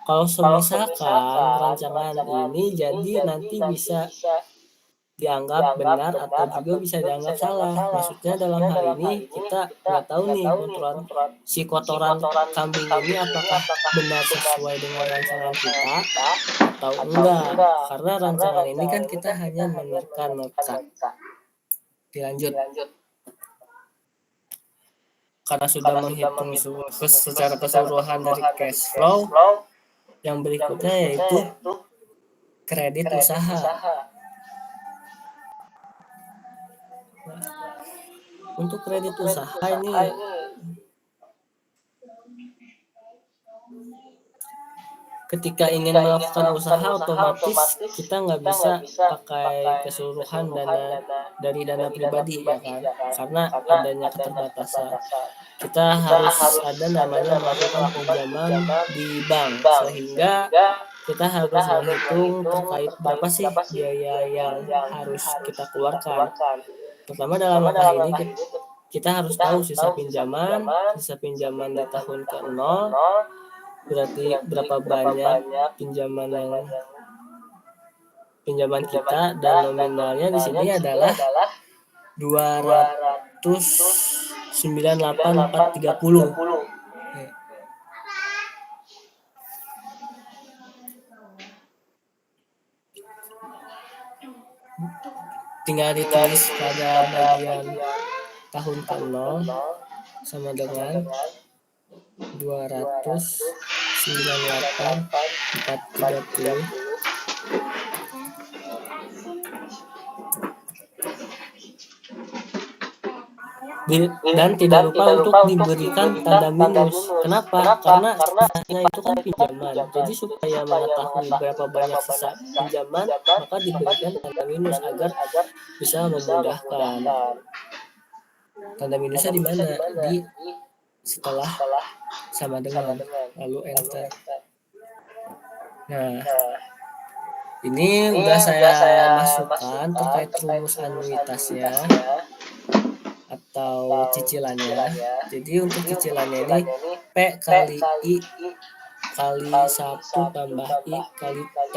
Kalau semisalkan rancangan ini jadi nanti bisa dianggap benar atau juga bisa dianggap salah. Maksudnya dalam hal ini kita nggak tahu nih si kotoran kambing ini apakah benar sesuai dengan rancangan kita atau enggak. Karena rancangan ini kan kita hanya menerka-nerka. Dilanjut. Karena sudah menghitung secara keseluruhan dari cash flow, yang berikutnya yaitu kredit usaha. Untuk kredit usaha ini ketika ingin melakukan usaha otomatis kita nggak bisa pakai keseluruhan dana pribadi ya kan, karena adanya keterbatasan. Kita harus ada namanya melakukan pinjaman di bank, sehingga kita harus menghitung terkait berapa sih biaya yang harus kita keluarkan. Pertama dalam hal ini kita harus tahu sisa pinjaman di tahun ke-0, berarti berapa banyak pinjaman kita, dan nominalnya di sini adalah 298.430. Tinggal ditulis pada bagian tahun ke-0 sama dengan 298.430. Dan tidak lupa untuk diberikan tanda minus. Kenapa? Karena sisanya itu kan pinjaman. Jadi supaya mengetahui berapa banyak sisa pinjaman, maka diberikan tanda minus agar bisa memudahkan. Tanda minusnya di mana? Di setelah sama dengan, lalu enter. Nah, ini udah saya masukkan terkait rumus anuitasnya atau cicilannya. Jadi untuk cicilannya ini P kali I kali 1 tambah I kali T.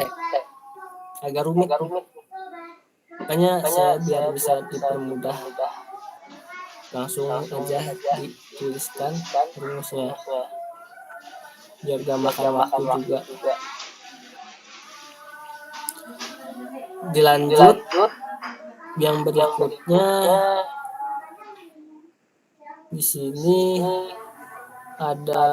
Agak rumit. Makanya saya biar bisa dipermudah, langsung aja dituliskan rumusnya biar gak makan waktu juga. Dilanjut yang berikutnya, di sini ada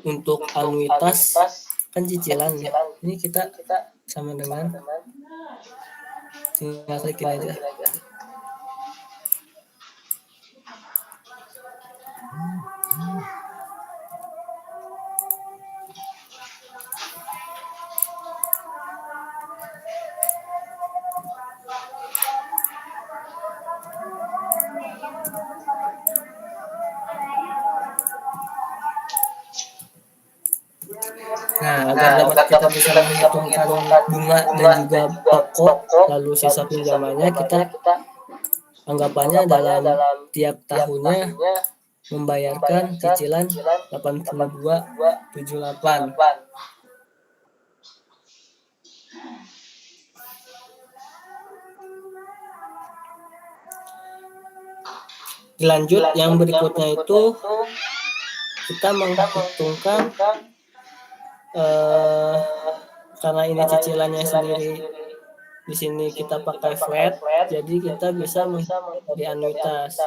untuk anuitas kan cicilan ya. Ini kita sama dengan, tinggal klikin aja. Nah, agar dapat kita bisa menghitungkan bunga dan juga pokok lalu sisa pinjamannya, kita anggapannya dalam tiap tahunnya membayarkan cicilan 8278. Dilanjut yang berikutnya itu kita menghitungkan karena ini cicilannya sendiri di sini kita pakai flat, jadi kita bisa menghitung dari anuitas,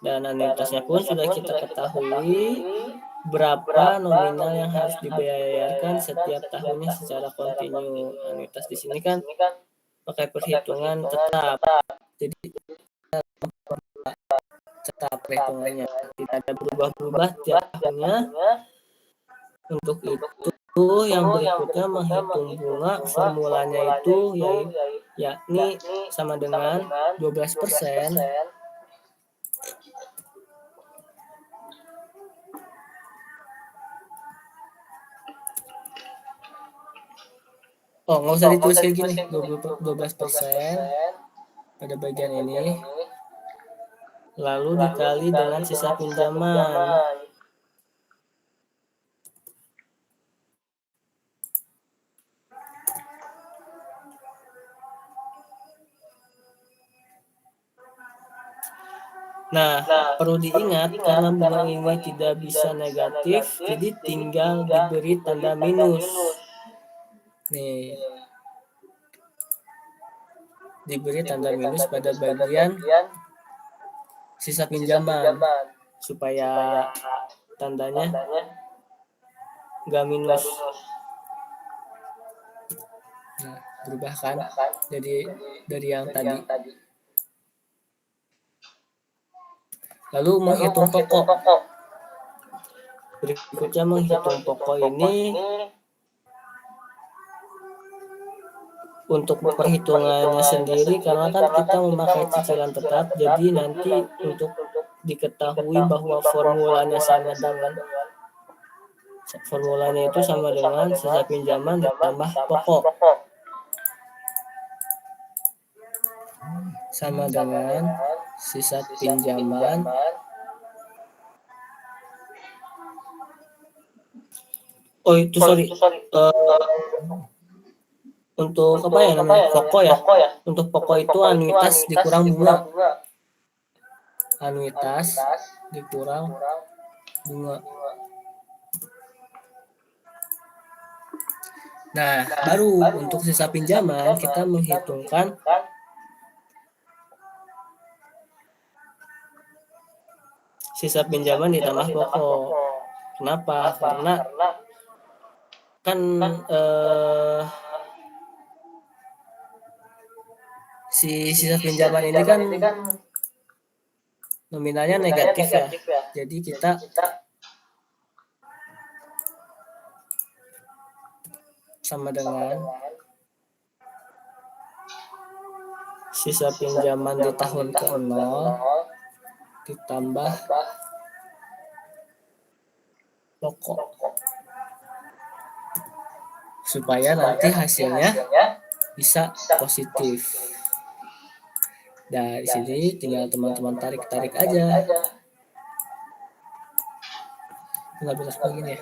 dan anuitasnya pun sudah kita ketahui berapa nominal yang harus dibayarkan setiap tahunnya secara kontinu. Anuitas di sini kan pakai perhitungan tetap, jadi tetap perhitungannya tidak ada berubah-ubah tiap tahunnya. Untuk itu yang berikutnya menghitung bunga, formulanya itu yakni sama dengan 12% Oh, nggak usah ditulis kayak gini, 12% pada bagian ini, lalu dikali dengan sisa pinjaman. Nah, perlu diingat karena bunga ini tidak bisa negatif, jadi tinggal diberi tanda minus. Nih, diberi tanda minus pada bagian sisa pinjaman supaya tandanya nggak minus. Nah, berubah kan jadi dari yang tadi. Lalu menghitung pokok. Berikutnya menghitung pokok ini untuk perhitungannya sendiri karena kan kita memakai cicilan tetap, jadi nanti untuk diketahui bahwa formulanya itu sama dengan sisa pinjaman ditambah pokok sama dengan sisa pinjaman untuk apa ya namanya pokok ya, untuk pokok itu anuitas dikurang bunga, Nah, baru untuk sisa pinjaman kita menghitungkan sisa pinjaman ditambah pokok. Kenapa? Karena kan si sisa pinjaman ini kan nominalnya negatif ya. Jadi kita sama dengan sisa pinjaman di tahun ke-0 ditambah pokok supaya nanti hasilnya bisa positif. Dari sini tinggal teman-teman tarik aja. Nggak bisa begini ya.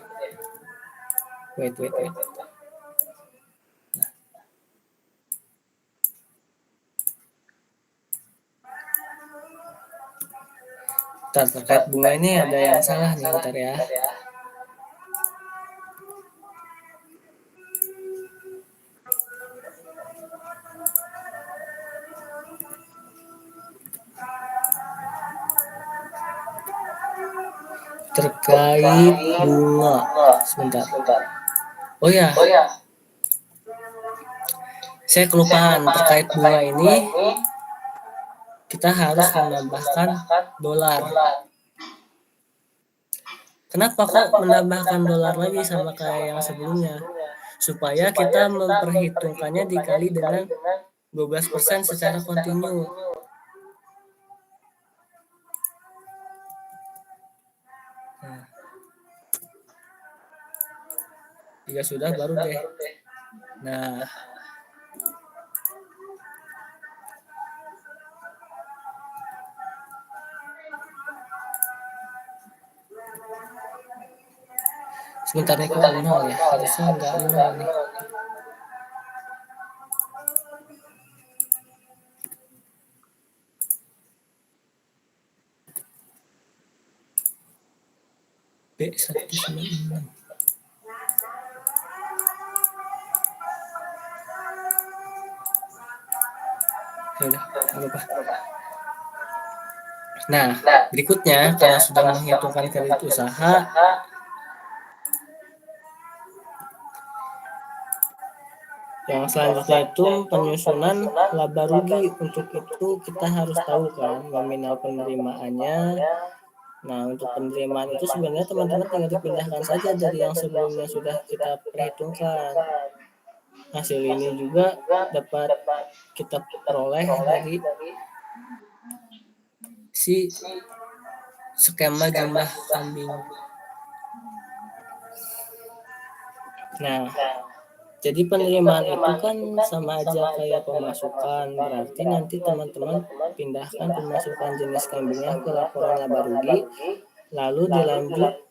Wait. Terkait bunga ini ada yang salah nih, bentar ya. Terkait bunga, sebentar. Oh ya, saya kelupaan terkait bunga ini. Kita harus menambahkan dolar. Kenapa kok menambahkan dolar lagi sama kayak yang sebelumnya? Supaya kita memperhitungkannya dikali dengan 12% secara kontinu. Nah, jika sudah baru deh. Nah, sebentar nih kok 0 ya, harusnya nggak 0 nih. B196. Ya udah, apa-apa. Nah, berikutnya karena sudah menghitungkan kredit usaha, yang selanjutnya itu penyusunan laba rugi. Untuk itu kita harus tahu kan nominal penerimaannya. Nah, untuk penerimaan itu sebenarnya teman-teman tinggal dipindahkan saja dari yang sebelumnya sudah kita perhitungkan. Hasil ini juga dapat kita peroleh dari si skema jumlah kambing. Nah, Jadi penerimaan itu kan sama aja kayak pemasukan, berarti nanti teman-teman pindahkan pemasukan jenis kambingnya ke laporan laba rugi, lalu dilanjut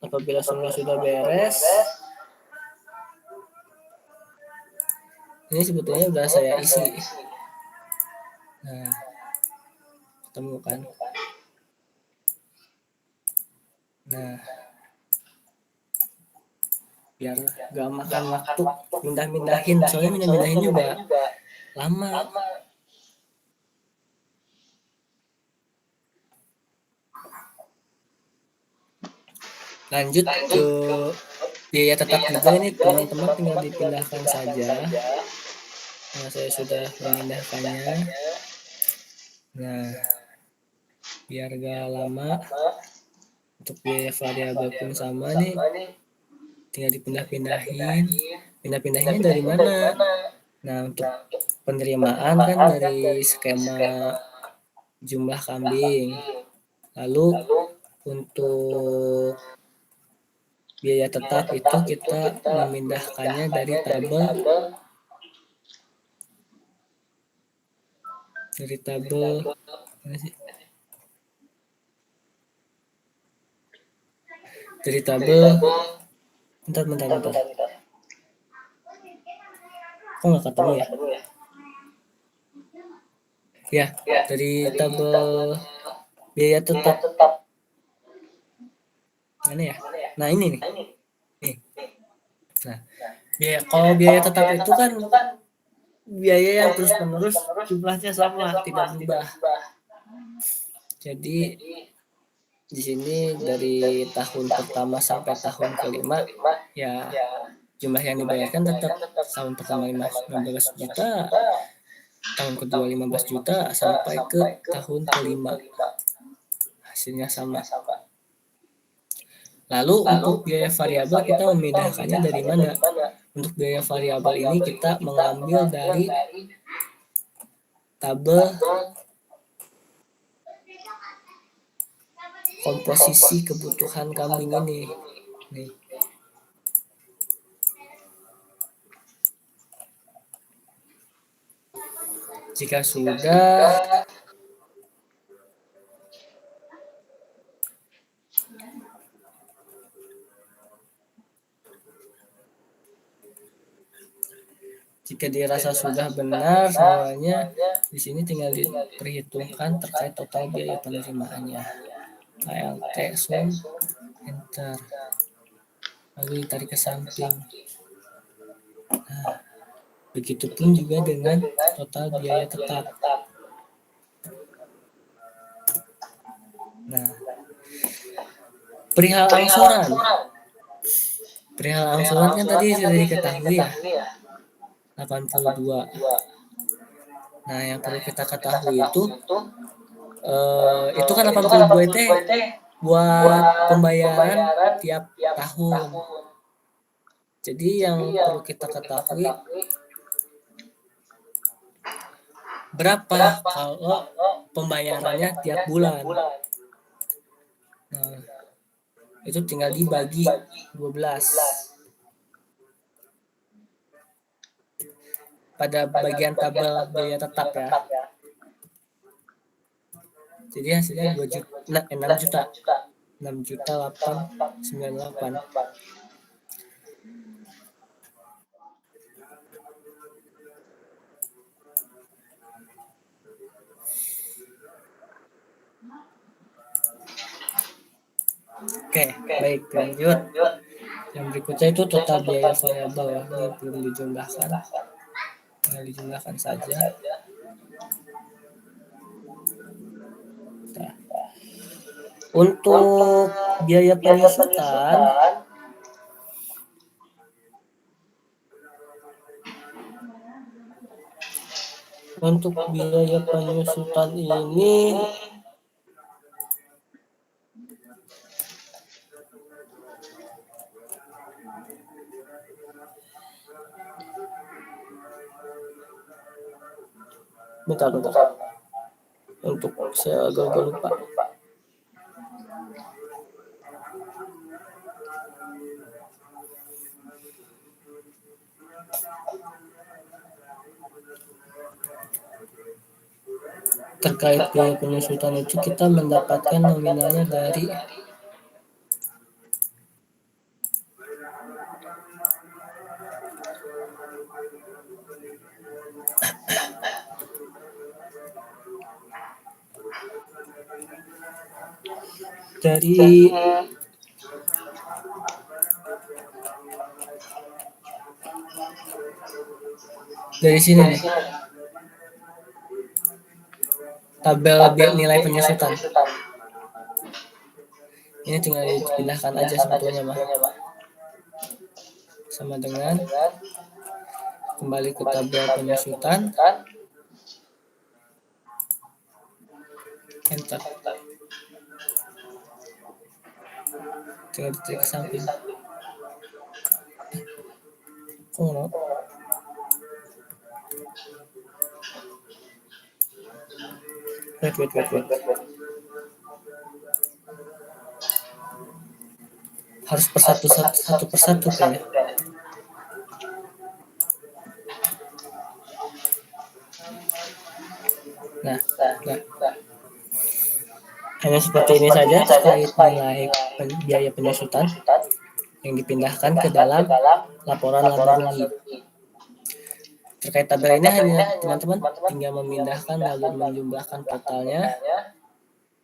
apabila semua sudah beres. Ini sebetulnya udah saya isi. Nah, ketemu kan? Nah, biar gak makan waktu mindah-mindahin, soalnya mindah-mindahin juga lama. Lanjut ke biaya tetap juga ini teman-teman tinggal dipindahkan saja. Nah, saya sudah memindahkannya. Nah, biar gak lama, untuk biaya variabel pun sama nih, tinggal dipindah-pindahin. Pindah-pindahinnya dari mana? Nah, untuk penerimaan kan dari skema jumlah kambing. Lalu untuk biaya tetap itu kita memindahkannya dari tabel mana sih? Dari tabel bentar. Kok nggak ketemu ya? Ya, dari tabel biaya tetap. Mana ya? Nah, ini nih. Nih. Nah, kalau biaya tetap itu kan biaya yang terus-menerus jumlahnya sama, tidak berubah. Jadi di sini dari tahun pertama sampai tahun kelima ya jumlah yang dibayarkan tetap tahun pertama 15 juta, tahun kedua 15 juta sampai ke tahun kelima hasilnya sama. Lalu untuk biaya variabel kita memindahkannya dari mana? Untuk biaya variabel ini kita mengambil dari tabel komposisi kebutuhan kambing ini. Nih. Jika sudah, jika dirasa sudah benar semuanya, di sini tinggal diperhitungkan terkait total biaya penerimaannya. ALT, sum, enter. Lalu ditarik ke samping. Nah, begitupun juga dengan total biaya tetap. Nah, perihal angsuran. Perihal angsuran kan tadi sudah diketahui ya, 82. Nah, yang perlu kita ketahui itu kan 82 itu buat pembayaran tiap tahun. Jadi yang perlu kita ketahui berapa kalau pembayarannya tiap bulan. Nah, itu tinggal dibagi 12. Pada bagian tabel biaya tetap ya. Jadi hasilnya 6 juta. 6.898. Oke, baik, lanjut. Yang berikutnya itu total biaya variabel ya. Ini belum dijumlahkan. Tinggal dijumlahkan saja. Nah, untuk biaya penyusutan ini bentar. Untuk saya agak lupa. terkait biaya penyusutan itu kita mendapatkan nominalnya dari dari sini nih, tabel nilai penyusutan. Ini tinggal dipindahkan aja sebetulnya mah. Sama dengan kembali ke tabel penyusutan, enter. Tinggal ditarik ke samping. Kok nggak mau? Wait. Harus satu persatu kayaknya. Nah. Hanya seperti ini saja terkait nilai biaya penyusutan yang dipindahkan ke dalam laporan laba rugi. Terkait tabel ini hanya teman-teman tinggal memindahkan lalu menjumlahkan totalnya.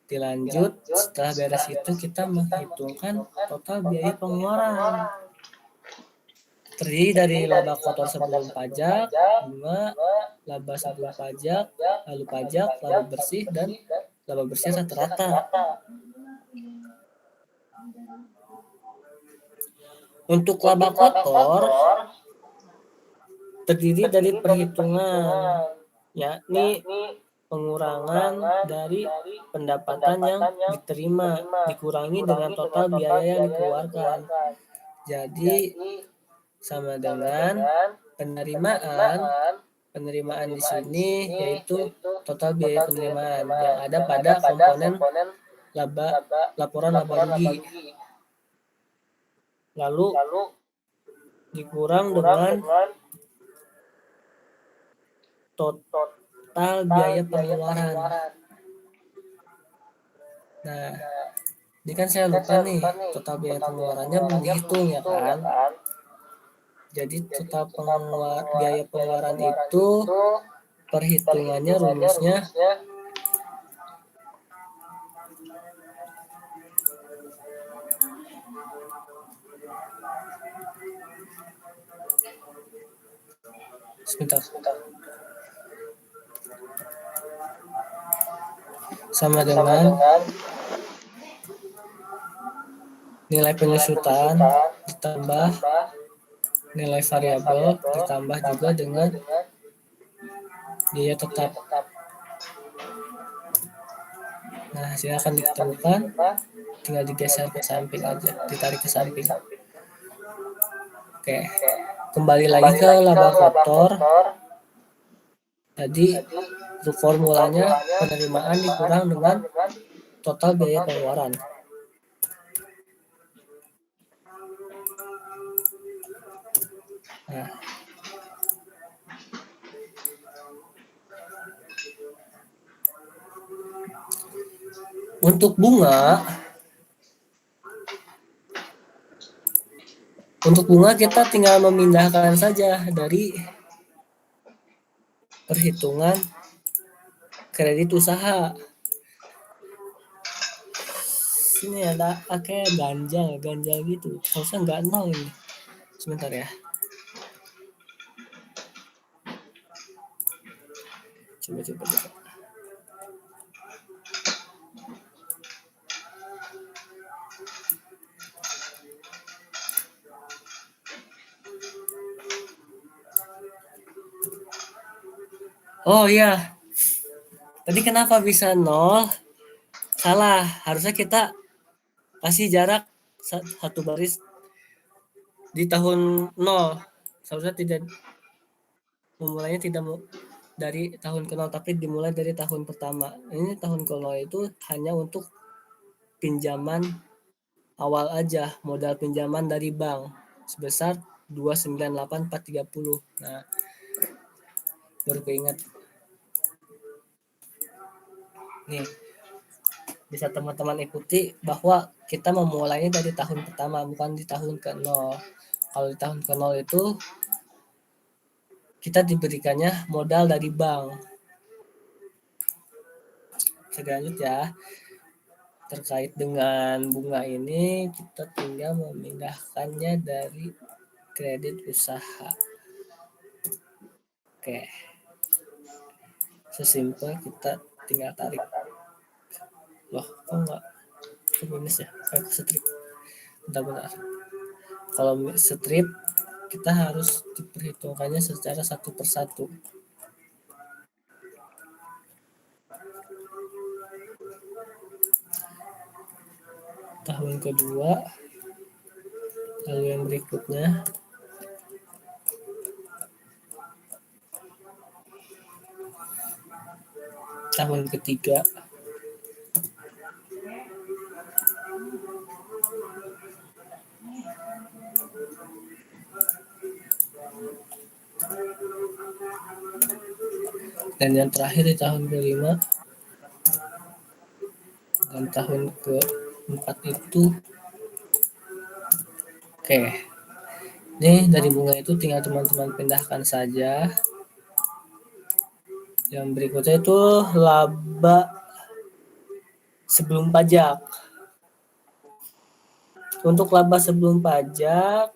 Dilanjut, setelah beres itu kita menghitungkan total biaya pengeluaran. Terdiri dari laba kotor sebelum pajak, bunga, laba sebelum pajak, lalu pajak, laba bersih, dan laba bersih rata-rata. Untuk laba kotor terdiri dari perhitungan, yakni pengurangan dari pendapatan yang diterima dikurangi dengan total biaya yang dikeluarkan. Jadi sama dengan penerimaan di sini yaitu total biaya penerimaan yang ada pada komponen laporan laba rugi. Lalu dikurang dengan total biaya pengeluaran. Nah, ini kan saya lupa nih total biaya pengeluarannya belum dihitung ya kan. Jadi total biaya pengeluaran itu perhitungannya rumusnya sebentar. Sama dengan nilai penyusutan ditambah nilai variabel ditambah juga dengan biaya tetap. Nah, hasilnya akan ditemukan, tinggal digeser ke samping aja, ditarik ke samping. Oke, kembali lagi ke laba kotor. Tadi untuk formulanya penerimaan dikurang dengan total biaya pengeluaran. Nah, untuk bunga kita tinggal memindahkan saja dari perhitungan kredit usaha. Sini ada kayak ganjal gitu. Harusnya nggak nol ini. Sebentar ya. Coba. Oh iya. Tadi kenapa bisa nol? Salah. Harusnya kita kasih jarak satu baris di tahun 0. Seharusnya memulainya tidak dari tahun ke-0 tapi dimulai dari tahun pertama. Ini tahun ke-0 itu hanya untuk pinjaman awal aja, modal pinjaman dari bank sebesar 298.430. Nah, baru keingat. Nih, bisa teman-teman ikuti bahwa kita memulainya dari tahun pertama, bukan di tahun ke-0. Kalau di tahun ke-0 itu kita diberikannya modal dari bank. Selanjut ya, terkait dengan bunga ini kita tinggal memindahkannya dari kredit usaha. Oke, sesimpel kita tinggal tarik. Loh, kok enggak ke minus ya? Ke strip. Bentar. Kalau strip kita harus diperhitungkannya secara satu persatu. Tahun kedua, lalu yang berikutnya, tahun ketiga, dan yang terakhir di tahun kelima dan tahun keempat itu. Oke, ini dari bunga itu tinggal teman-teman pindahkan saja. Yang berikutnya itu laba sebelum pajak. Untuk laba sebelum pajak,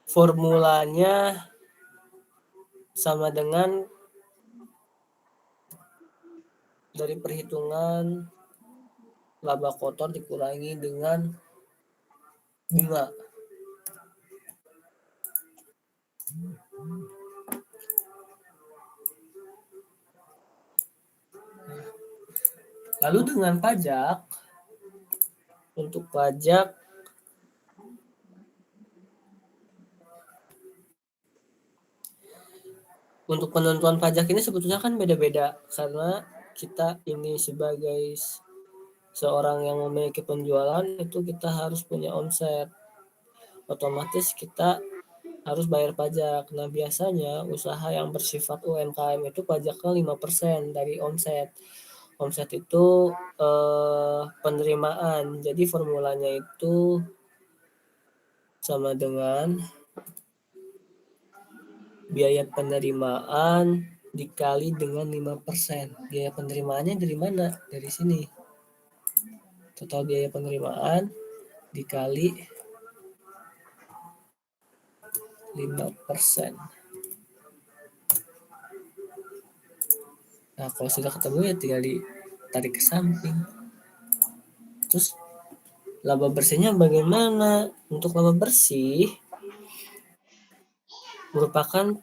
formulanya sama dengan dari perhitungan laba kotor dikurangi dengan bunga. Lalu dengan pajak, untuk pajak untuk penentuan pajak ini sebetulnya kan beda-beda karena kita ini sebagai seorang yang memiliki penjualan itu kita harus punya omset. Otomatis kita harus bayar pajak. Nah, biasanya usaha yang bersifat UMKM itu pajaknya 5% dari omset. Omset itu penerimaan. Jadi formulanya itu sama dengan biaya penerimaan dikali dengan 5%. Biaya penerimaannya dari mana? Dari sini. Total biaya penerimaan dikali 5%. Nah, kalau sudah ketemu ya tinggal ditarik ke samping. Terus laba bersihnya bagaimana? Untuk laba bersih merupakan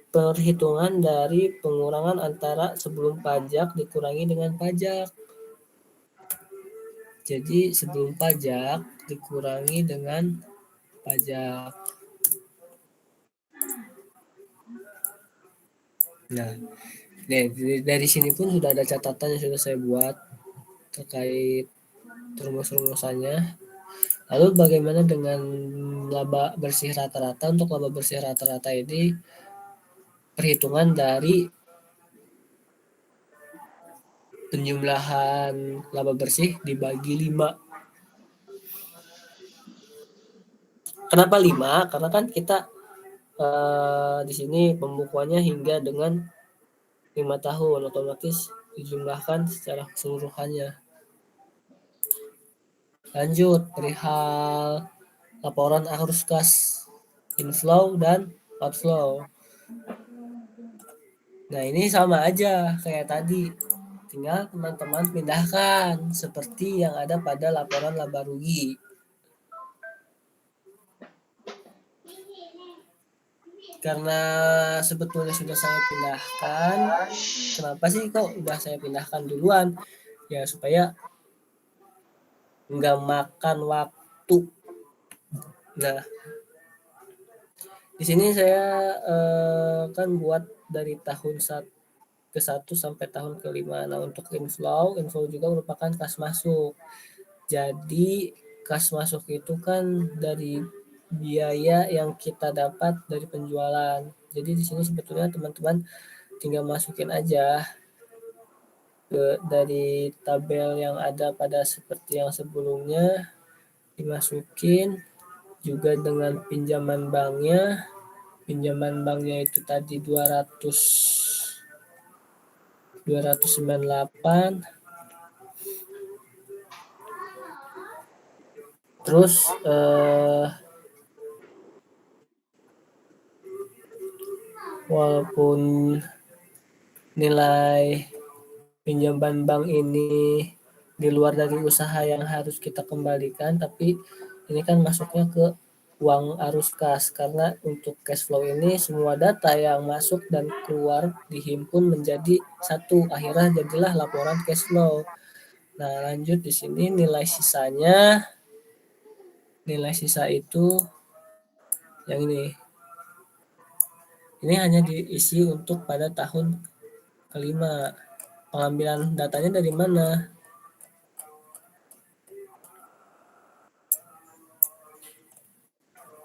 perhitungan dari pengurangan antara sebelum pajak dikurangi dengan pajak. Jadi sebelum pajak dikurangi dengan pajak. Nah, dari sini pun sudah ada catatan yang sudah saya buat terkait rumus-rumusannya. Lalu bagaimana dengan laba bersih rata-rata? Untuk laba bersih rata-rata ini perhitungan dari penjumlahan laba bersih dibagi 5. Kenapa 5? Karena kan kita di sini pembukuannya hingga dengan 5 tahun, otomatis dijumlahkan secara keseluruhannya. Lanjut, perihal laporan arus kas inflow dan outflow. Nah, ini sama aja kayak tadi. Tinggal teman-teman pindahkan seperti yang ada pada laporan laba rugi. Karena sebetulnya sudah saya pindahkan, kenapa sih kok udah saya pindahkan duluan? Ya supaya nggak makan waktu. Nah, di sini saya kan buat dari tahun ke-1 sampai tahun ke-5. Nah, untuk inflow juga merupakan kas masuk. Jadi kas masuk itu kan dari biaya yang kita dapat dari penjualan. Jadi di sini sebetulnya teman-teman tinggal masukin aja dari tabel yang ada pada seperti yang sebelumnya, dimasukin juga dengan pinjaman banknya. Pinjaman banknya itu tadi 298. Terus walaupun nilai pinjaman bank ini di luar dari usaha yang harus kita kembalikan, tapi ini kan masuknya ke uang arus kas, karena untuk cash flow ini semua data yang masuk dan keluar dihimpun menjadi satu, akhirnya jadilah laporan cash flow. Nah, lanjut di sini nilai sisa itu yang ini. Ini hanya diisi untuk pada tahun kelima. Pengambilan datanya dari mana?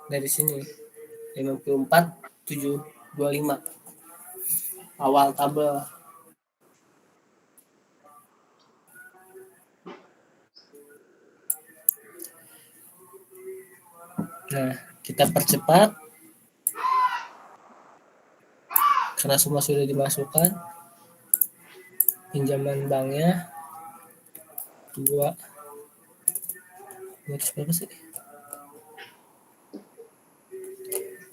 Dari sini 54.725 awal tabel. Nah, kita percepat karena semua sudah dimasukkan. Pinjaman banknya 2 berapa sih?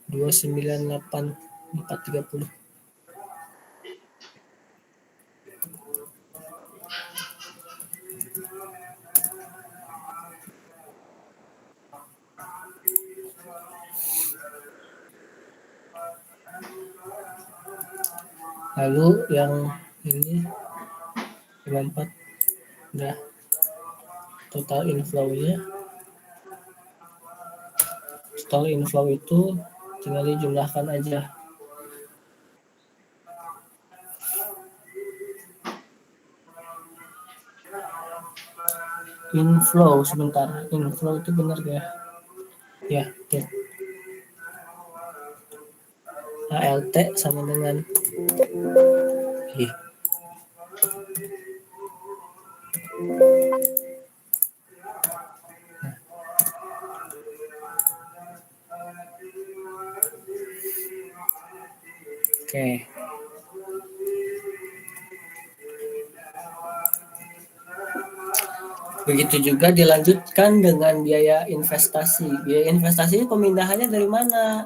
298.430. Lalu yang ini 54 udah total inflow-nya. Total inflow itu tinggal dijumlahkan aja. Inflow sebentar. Inflow itu benar ya? Ya, tuh. ALT sama dengan Oke. Begitu juga dilanjutkan dengan biaya investasi. Biaya investasi pemindahannya dari mana?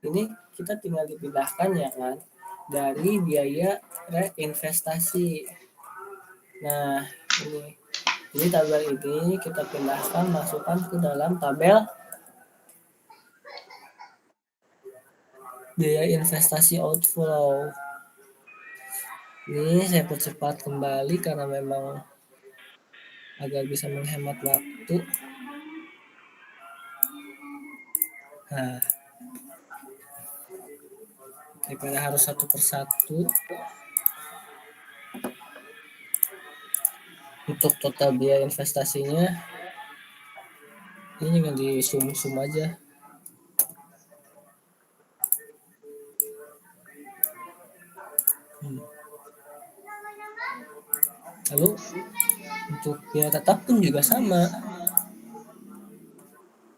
Ini kita tinggal dipindahkan ya kan, dari biaya reinvestasi. Nah, ini tabel ini kita pindahkan, masukkan ke dalam tabel biaya investasi outflow. Ini saya percepat kembali karena memang agar bisa menghemat waktu. Nah, daripada harus satu persatu. Untuk total biaya investasinya ini tinggal di sum aja. Lalu untuk biaya tetap pun juga sama,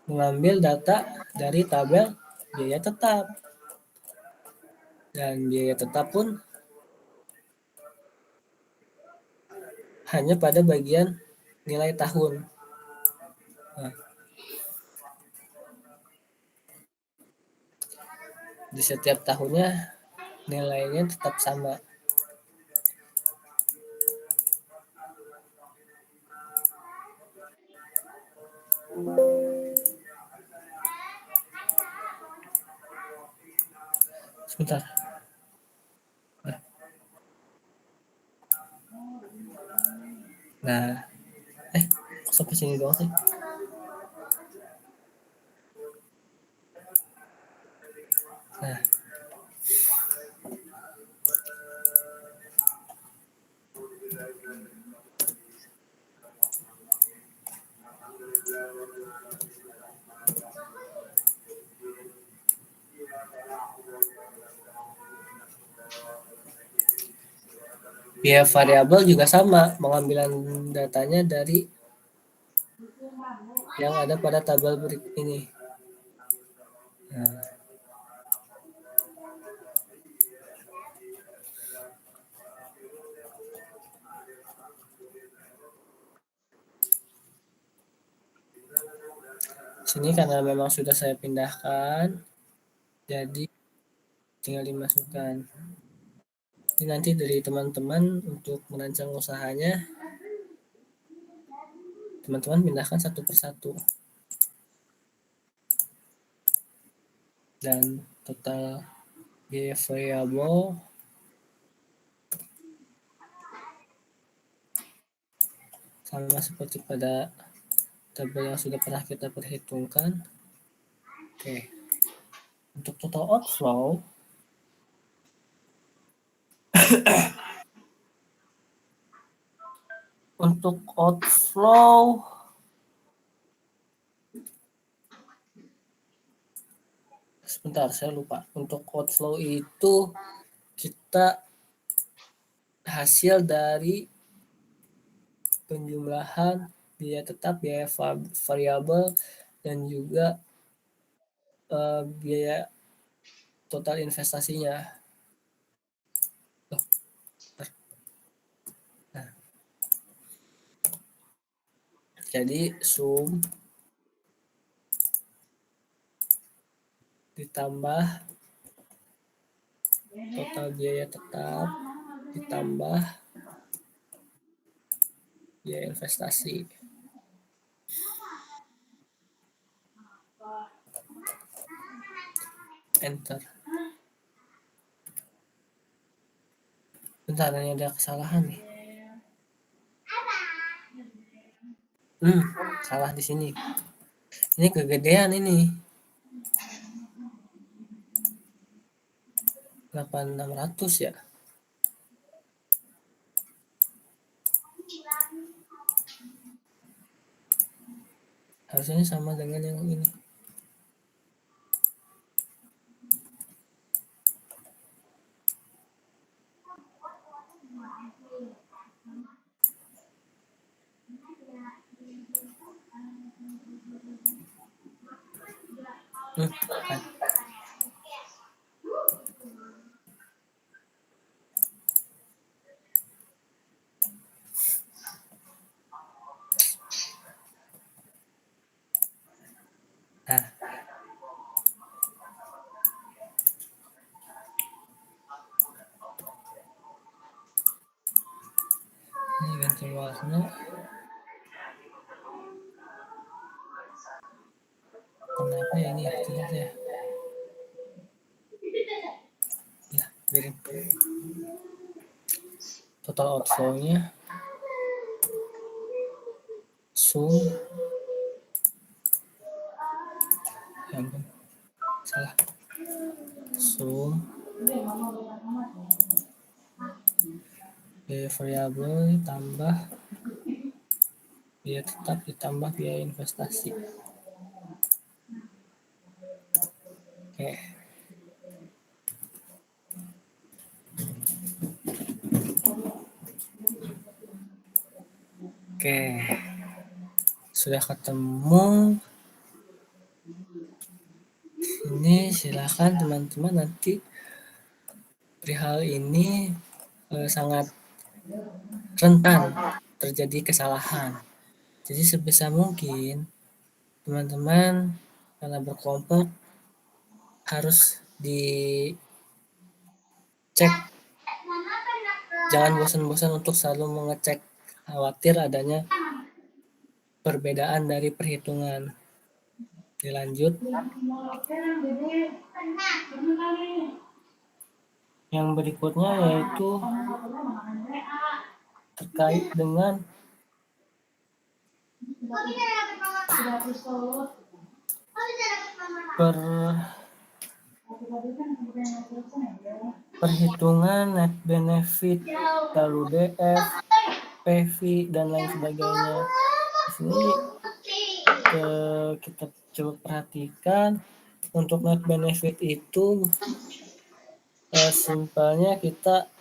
mengambil data dari tabel biaya tetap, dan biaya tetap pun hanya pada bagian nilai tahun. Nah, di setiap tahunnya nilainya tetap sama. Sebentar. Nah, sampai sini doang sih. Nah, Biaya variabel juga sama, pengambilan datanya dari yang ada pada tabel berikut ini. Nah, sini karena memang sudah saya pindahkan, jadi tinggal dimasukkan. Ini nanti dari teman-teman untuk merancang usahanya, teman-teman pindahkan satu persatu. Dan total biaya variabel sama seperti pada tabel yang sudah pernah kita perhitungkan. Oke. Untuk total outflow untuk outflow sebentar, saya lupa. Untuk outflow itu kita hasil dari penjumlahan biaya tetap, biaya variabel, dan juga biaya total investasinya. Nah, jadi sum ditambah total biaya tetap ditambah biaya investasi. Enter. Bentar, ini ada kesalahan nih. Salah di sini. Ini kegedean ini. 8.600 ya. Harusnya sama dengan yang ini. Kan. Nah, ini ganti warna. Kenapa ya ini ya? Tidak ya. Nah, biarin. Total outflow-nya sum ya ampun, salah, sum biaya variabel tambah biaya tetap ditambah biaya investasi. Oke. Oke. Sudah ketemu. Ini silakan teman-teman nanti perihal ini sangat rentan terjadi kesalahan. Jadi sebisa mungkin teman-teman karena berkelompok harus dicek. Jangan bosan-bosan untuk selalu mengecek, khawatir adanya perbedaan dari perhitungan. Dilanjut. Yang berikutnya yaitu terkait dengan perhitungan net benefit, lalu DF, PV, dan lain sebagainya. Di sini kita coba perhatikan untuk net benefit itu simpelnya kita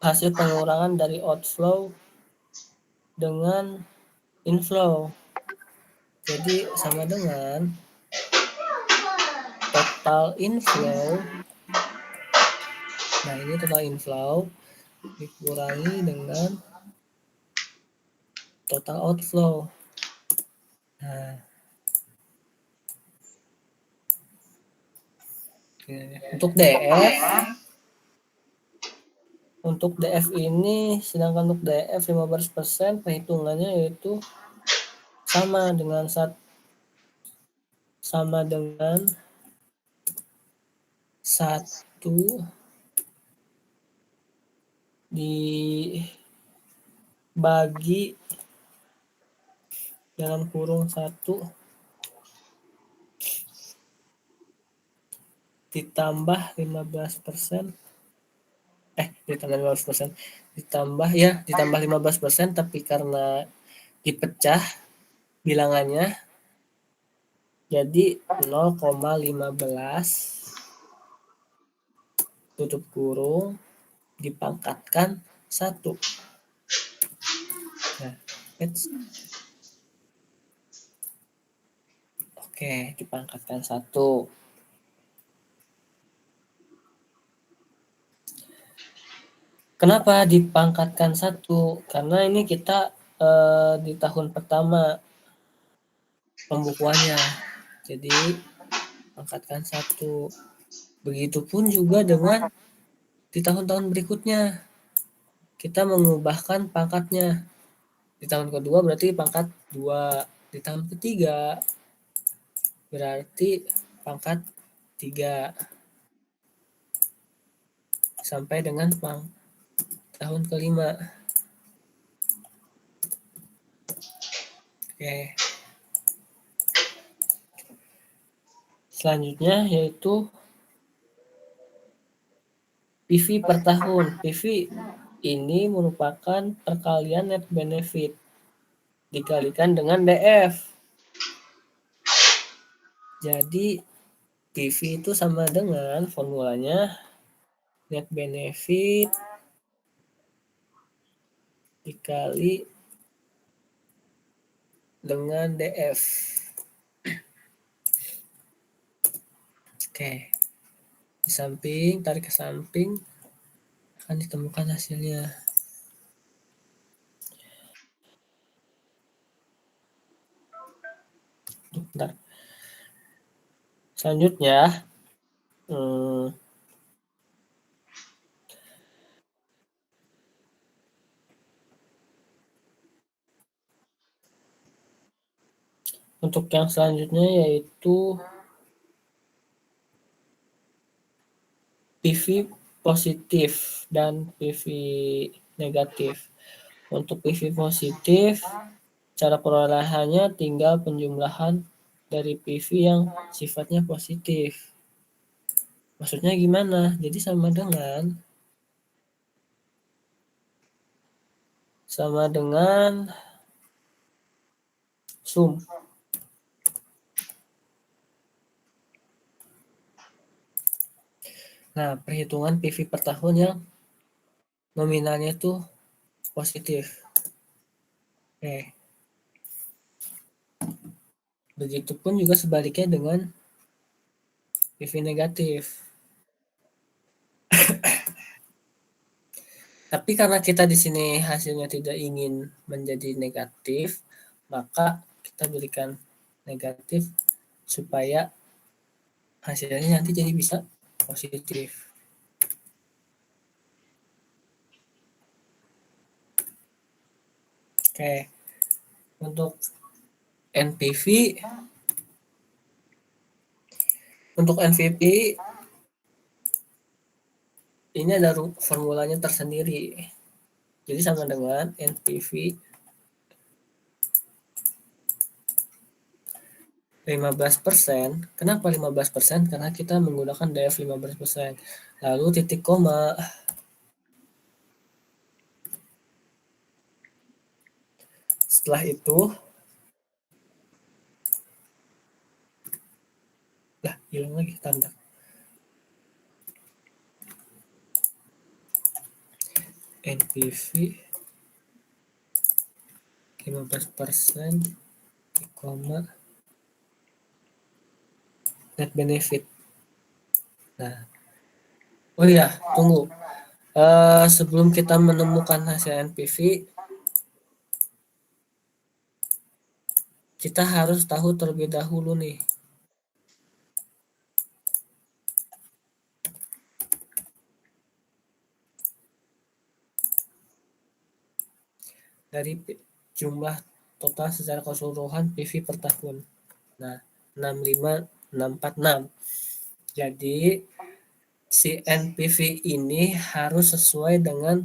hasil pengurangan dari outflow dengan inflow. Jadi sama dengan total inflow. Nah, ini total inflow dikurangi dengan total outflow. Nah, untuk DF ini, sedangkan untuk DF 15% perhitungannya yaitu sama dengan 1 dibagi dalam kurung 1 ditambah 15%, ditambah 15%, tapi karena dipecah bilangannya jadi 0,15 tutup kurung dipangkatkan 1. Nah, oke, dipangkatkan 1. Kenapa dipangkatkan 1? Karena ini kita di tahun pertama pembukuannya. Jadi pangkatkan 1. Begitupun juga dengan di tahun-tahun berikutnya. Kita mengubahkan pangkatnya. Di tahun kedua berarti pangkat 2. Di tahun ketiga berarti pangkat 3. Sampai dengan tahun kelima. Oke. Selanjutnya yaitu PV per tahun. PV ini merupakan perkalian net benefit dikalikan dengan DF. Jadi PV itu sama dengan formulanya net benefit dikali dengan DF. Oke. Di samping, tarik ke samping akan ditemukan hasilnya. Bentar. Selanjutnya untuk yang selanjutnya yaitu PV positif dan PV negatif. Untuk PV positif, cara perolehannya tinggal penjumlahan dari PV yang sifatnya positif. Maksudnya gimana? Jadi sama dengan sum. Nah, perhitungan PV per tahun yang nominalnya itu positif. Oke. Begitupun juga sebaliknya dengan PV negatif. Tapi karena kita di sini hasilnya tidak ingin menjadi negatif, maka kita berikan negatif supaya hasilnya nanti jadi bisa positif. Oke. Untuk NPV ini ada formulanya tersendiri. Jadi sama dengan NPV 15%. Kenapa 15%? Karena kita menggunakan DF 15%. Lalu titik koma. Setelah itu hilang lagi tanda. NPV 15%, koma net benefit. Nah, oh iya, tunggu. Sebelum kita menemukan hasil NPV, kita harus tahu terlebih dahulu nih. Dari jumlah total secara keseluruhan PV per tahun. Nah, 65646. Jadi si NPV ini harus sesuai dengan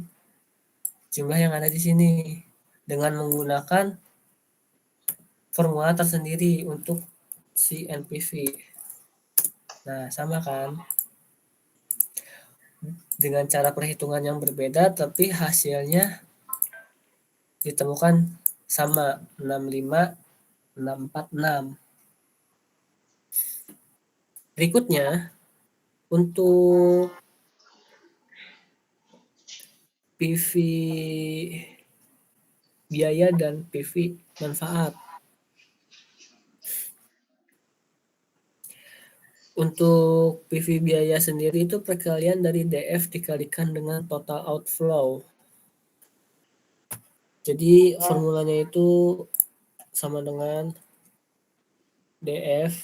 jumlah yang ada di sini dengan menggunakan formula tersendiri untuk si NPV. Nah, sama kan? Dengan cara perhitungan yang berbeda tapi hasilnya ditemukan sama 65646. Berikutnya untuk PV biaya dan PV manfaat. Untuk PV biaya sendiri itu perkalian dari DF dikalikan dengan total outflow. Jadi formulanya itu sama dengan DF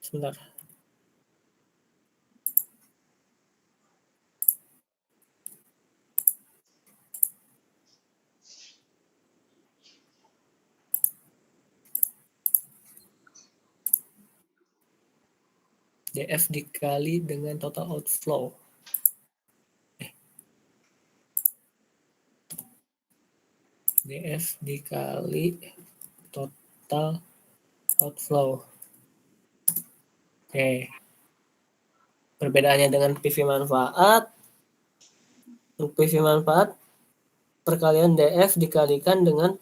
sebentar. DF dikali dengan total outflow. DF dikali total outflow. Oke. Perbedaannya dengan PV manfaat. Untuk PV manfaat, perkalian DF dikalikan dengan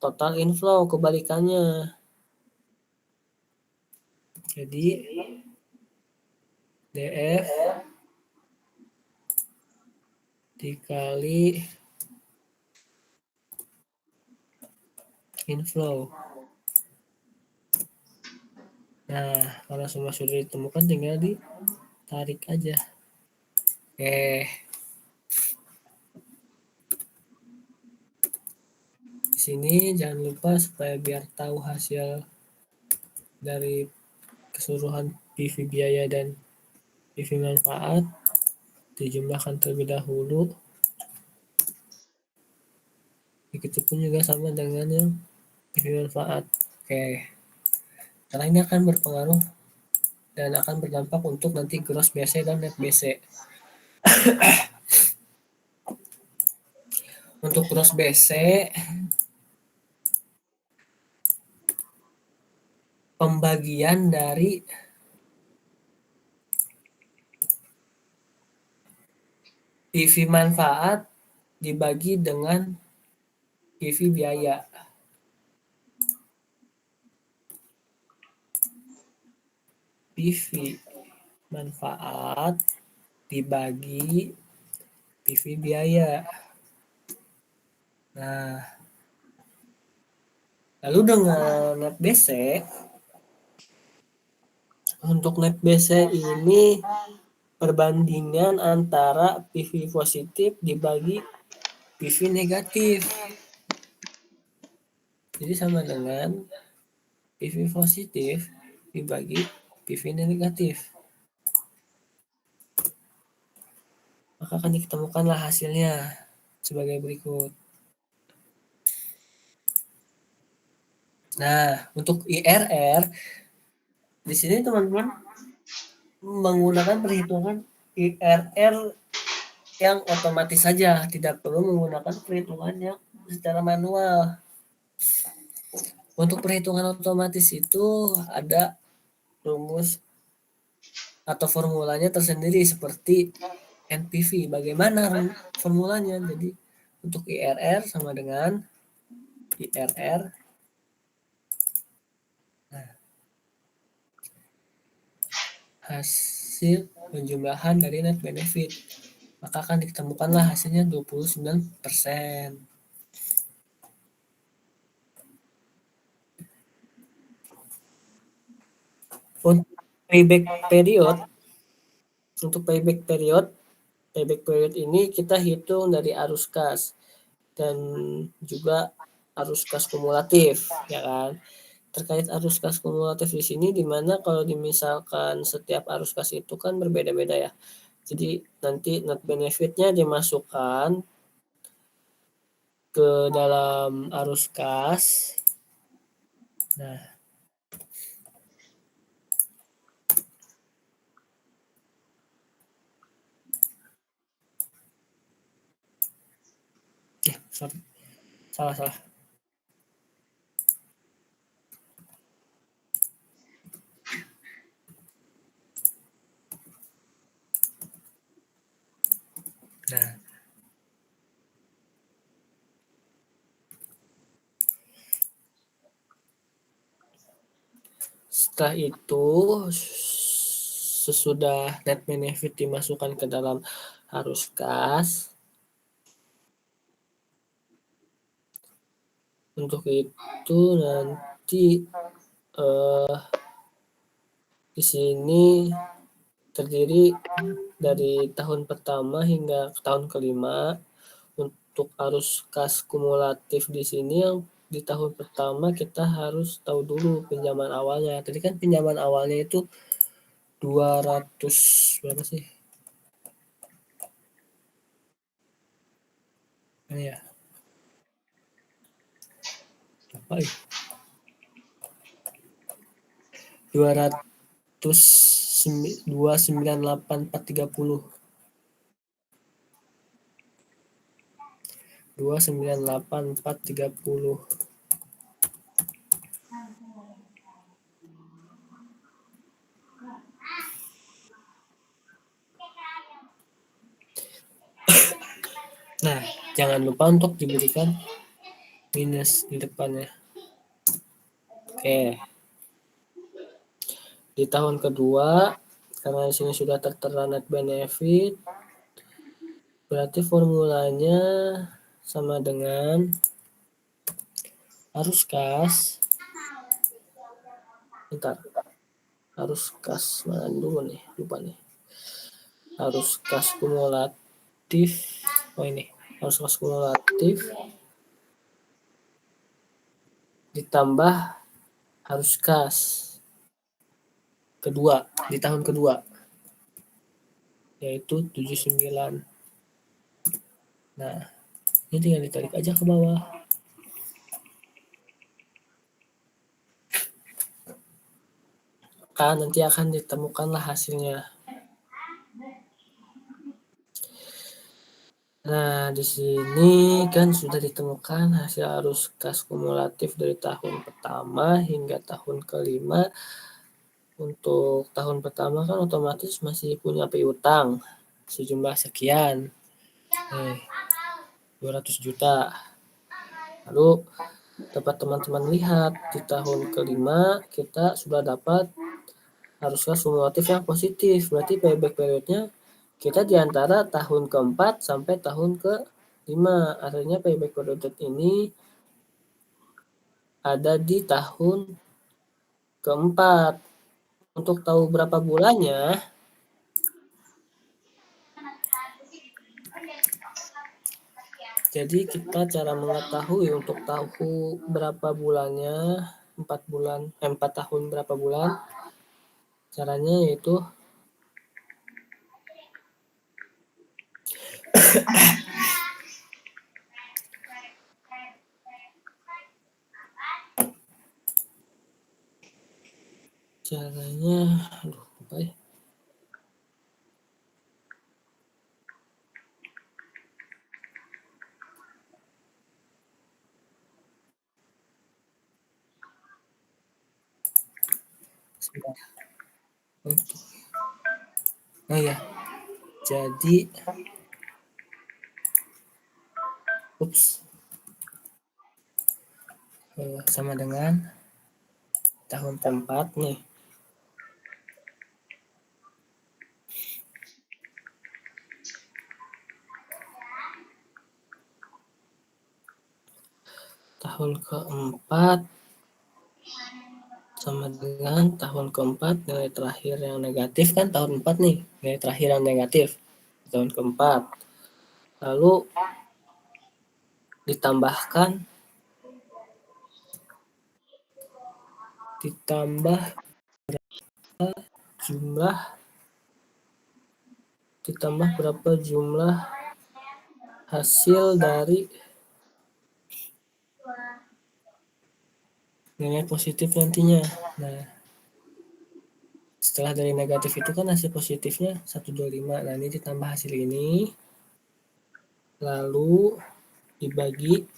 total inflow, kebalikannya. Jadi DF dikali inflow. Nah, kalau semua sudah ditemukan tinggal ditarik aja. Oke. Di sini jangan lupa supaya biar tahu hasil dari keseluruhan PV biaya dan PV manfaat dijumlahkan terlebih dahulu. Begitupun juga sama dengan yang PV manfaat. Oke. Karena ini akan berpengaruh dan akan berdampak untuk nanti gross BC dan net BC. Untuk gross BC, pembagian dari PV manfaat dibagi dengan PV biaya. PV manfaat dibagi PV biaya. Nah, lalu dengan net BC, untuk net BC ini perbandingan antara PV positif dibagi PV negatif. Jadi sama dengan PV positif dibagi PV negatif. Maka akan ditemukanlah hasilnya sebagai berikut. Nah, untuk IRR di sini teman-teman menggunakan perhitungan IRR yang otomatis saja, tidak perlu menggunakan perhitungan yang secara manual. Untuk perhitungan otomatis itu ada rumus atau formulanya tersendiri seperti NPV. Bagaimana formulanya? Jadi untuk IRR sama dengan IRR. Nah, hasil penjumlahan dari net benefit. Maka akan ditemukanlah hasilnya 29%. Untuk payback period, payback period ini kita hitung dari arus kas dan juga arus kas kumulatif, ya kan? Terkait arus kas kumulatif di sini, di mana kalau misalkan setiap arus kas itu kan berbeda-beda ya. Jadi nanti net benefitnya dimasukkan ke dalam arus kas. Nah, sorry, salah. Nah, setelah itu sesudah net benefit dimasukkan ke dalam arus kas, untuk itu nanti di sini terdiri dari tahun pertama hingga tahun kelima. Untuk arus kas kumulatif di sini yang di tahun pertama kita harus tahu dulu pinjaman awalnya. Tadi kan pinjaman awalnya itu 200 berapa sih? Ini ya. Apa ya? 298.430. 298.430. Nah, jangan lupa untuk diberikan minus di depannya. Oke. Di tahun kedua, karena di sini sudah tertera net benefit, berarti formulanya sama dengan arus kas. Bentar. Arus kas mana dulu nih? Lupa nih. Arus kas kumulatif. Oh ini, arus kas kumulatif ditambah arus kas kedua di tahun kedua, yaitu 79. Nah, ini tinggal ditarik aja ke bawah. Maka nanti akan ditemukanlah hasilnya. Nah, di sini kan sudah ditemukan hasil arus kas kumulatif dari tahun pertama hingga tahun kelima. Untuk tahun pertama kan otomatis masih punya piutang sejumlah sekian. 200 juta. Lalu dapat teman-teman lihat di tahun kelima kita sudah dapat arus kas kumulatif yang positif. Berarti payback periodnya kita di antara tahun keempat sampai tahun kelima. Artinya payback period ini ada di tahun keempat. Untuk tahu berapa bulannya, jadi kita cara mengetahui untuk tahu berapa bulannya, 4 tahun berapa bulan, caranya yaitu aduh apa ya? Oh ya, jadi sama dengan tahun keempat nih. keempat sama dengan tahun keempat, nilai terakhir yang negatif kan tahun 4 nih, nilai terakhir yang negatif tahun keempat. Lalu ditambah berapa jumlah hasil dari nilai positif nantinya. Nah, setelah dari negatif itu kan hasil positifnya 125. Nah, ini ditambah hasil ini, lalu dibagi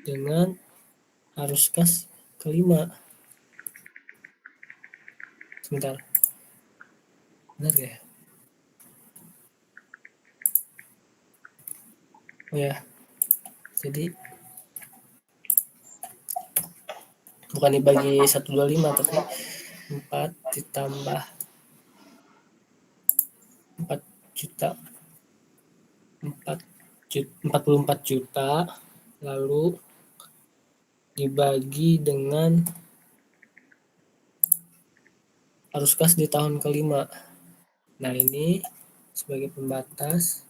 dengan arus kas kelima. Sebentar. Benar ya? Oh ya. Jadi bukan dibagi 125 tapi 4 ditambah 4 juta 44 juta lalu dibagi dengan arus kas di tahun kelima. Nah, ini sebagai pembatas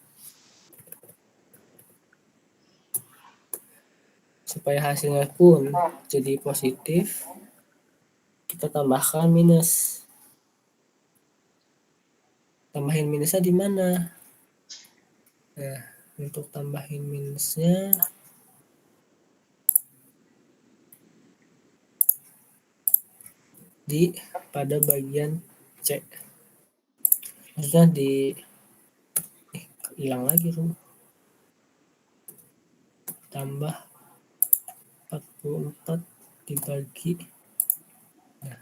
supaya hasilnya pun jadi positif, kita tambahkan minus. Tambahin minusnya di mana? Nah, untuk tambahin minusnya pada bagian C. Maksudnya hilang lagi tuh. Tambah 44 dibagi. Nah.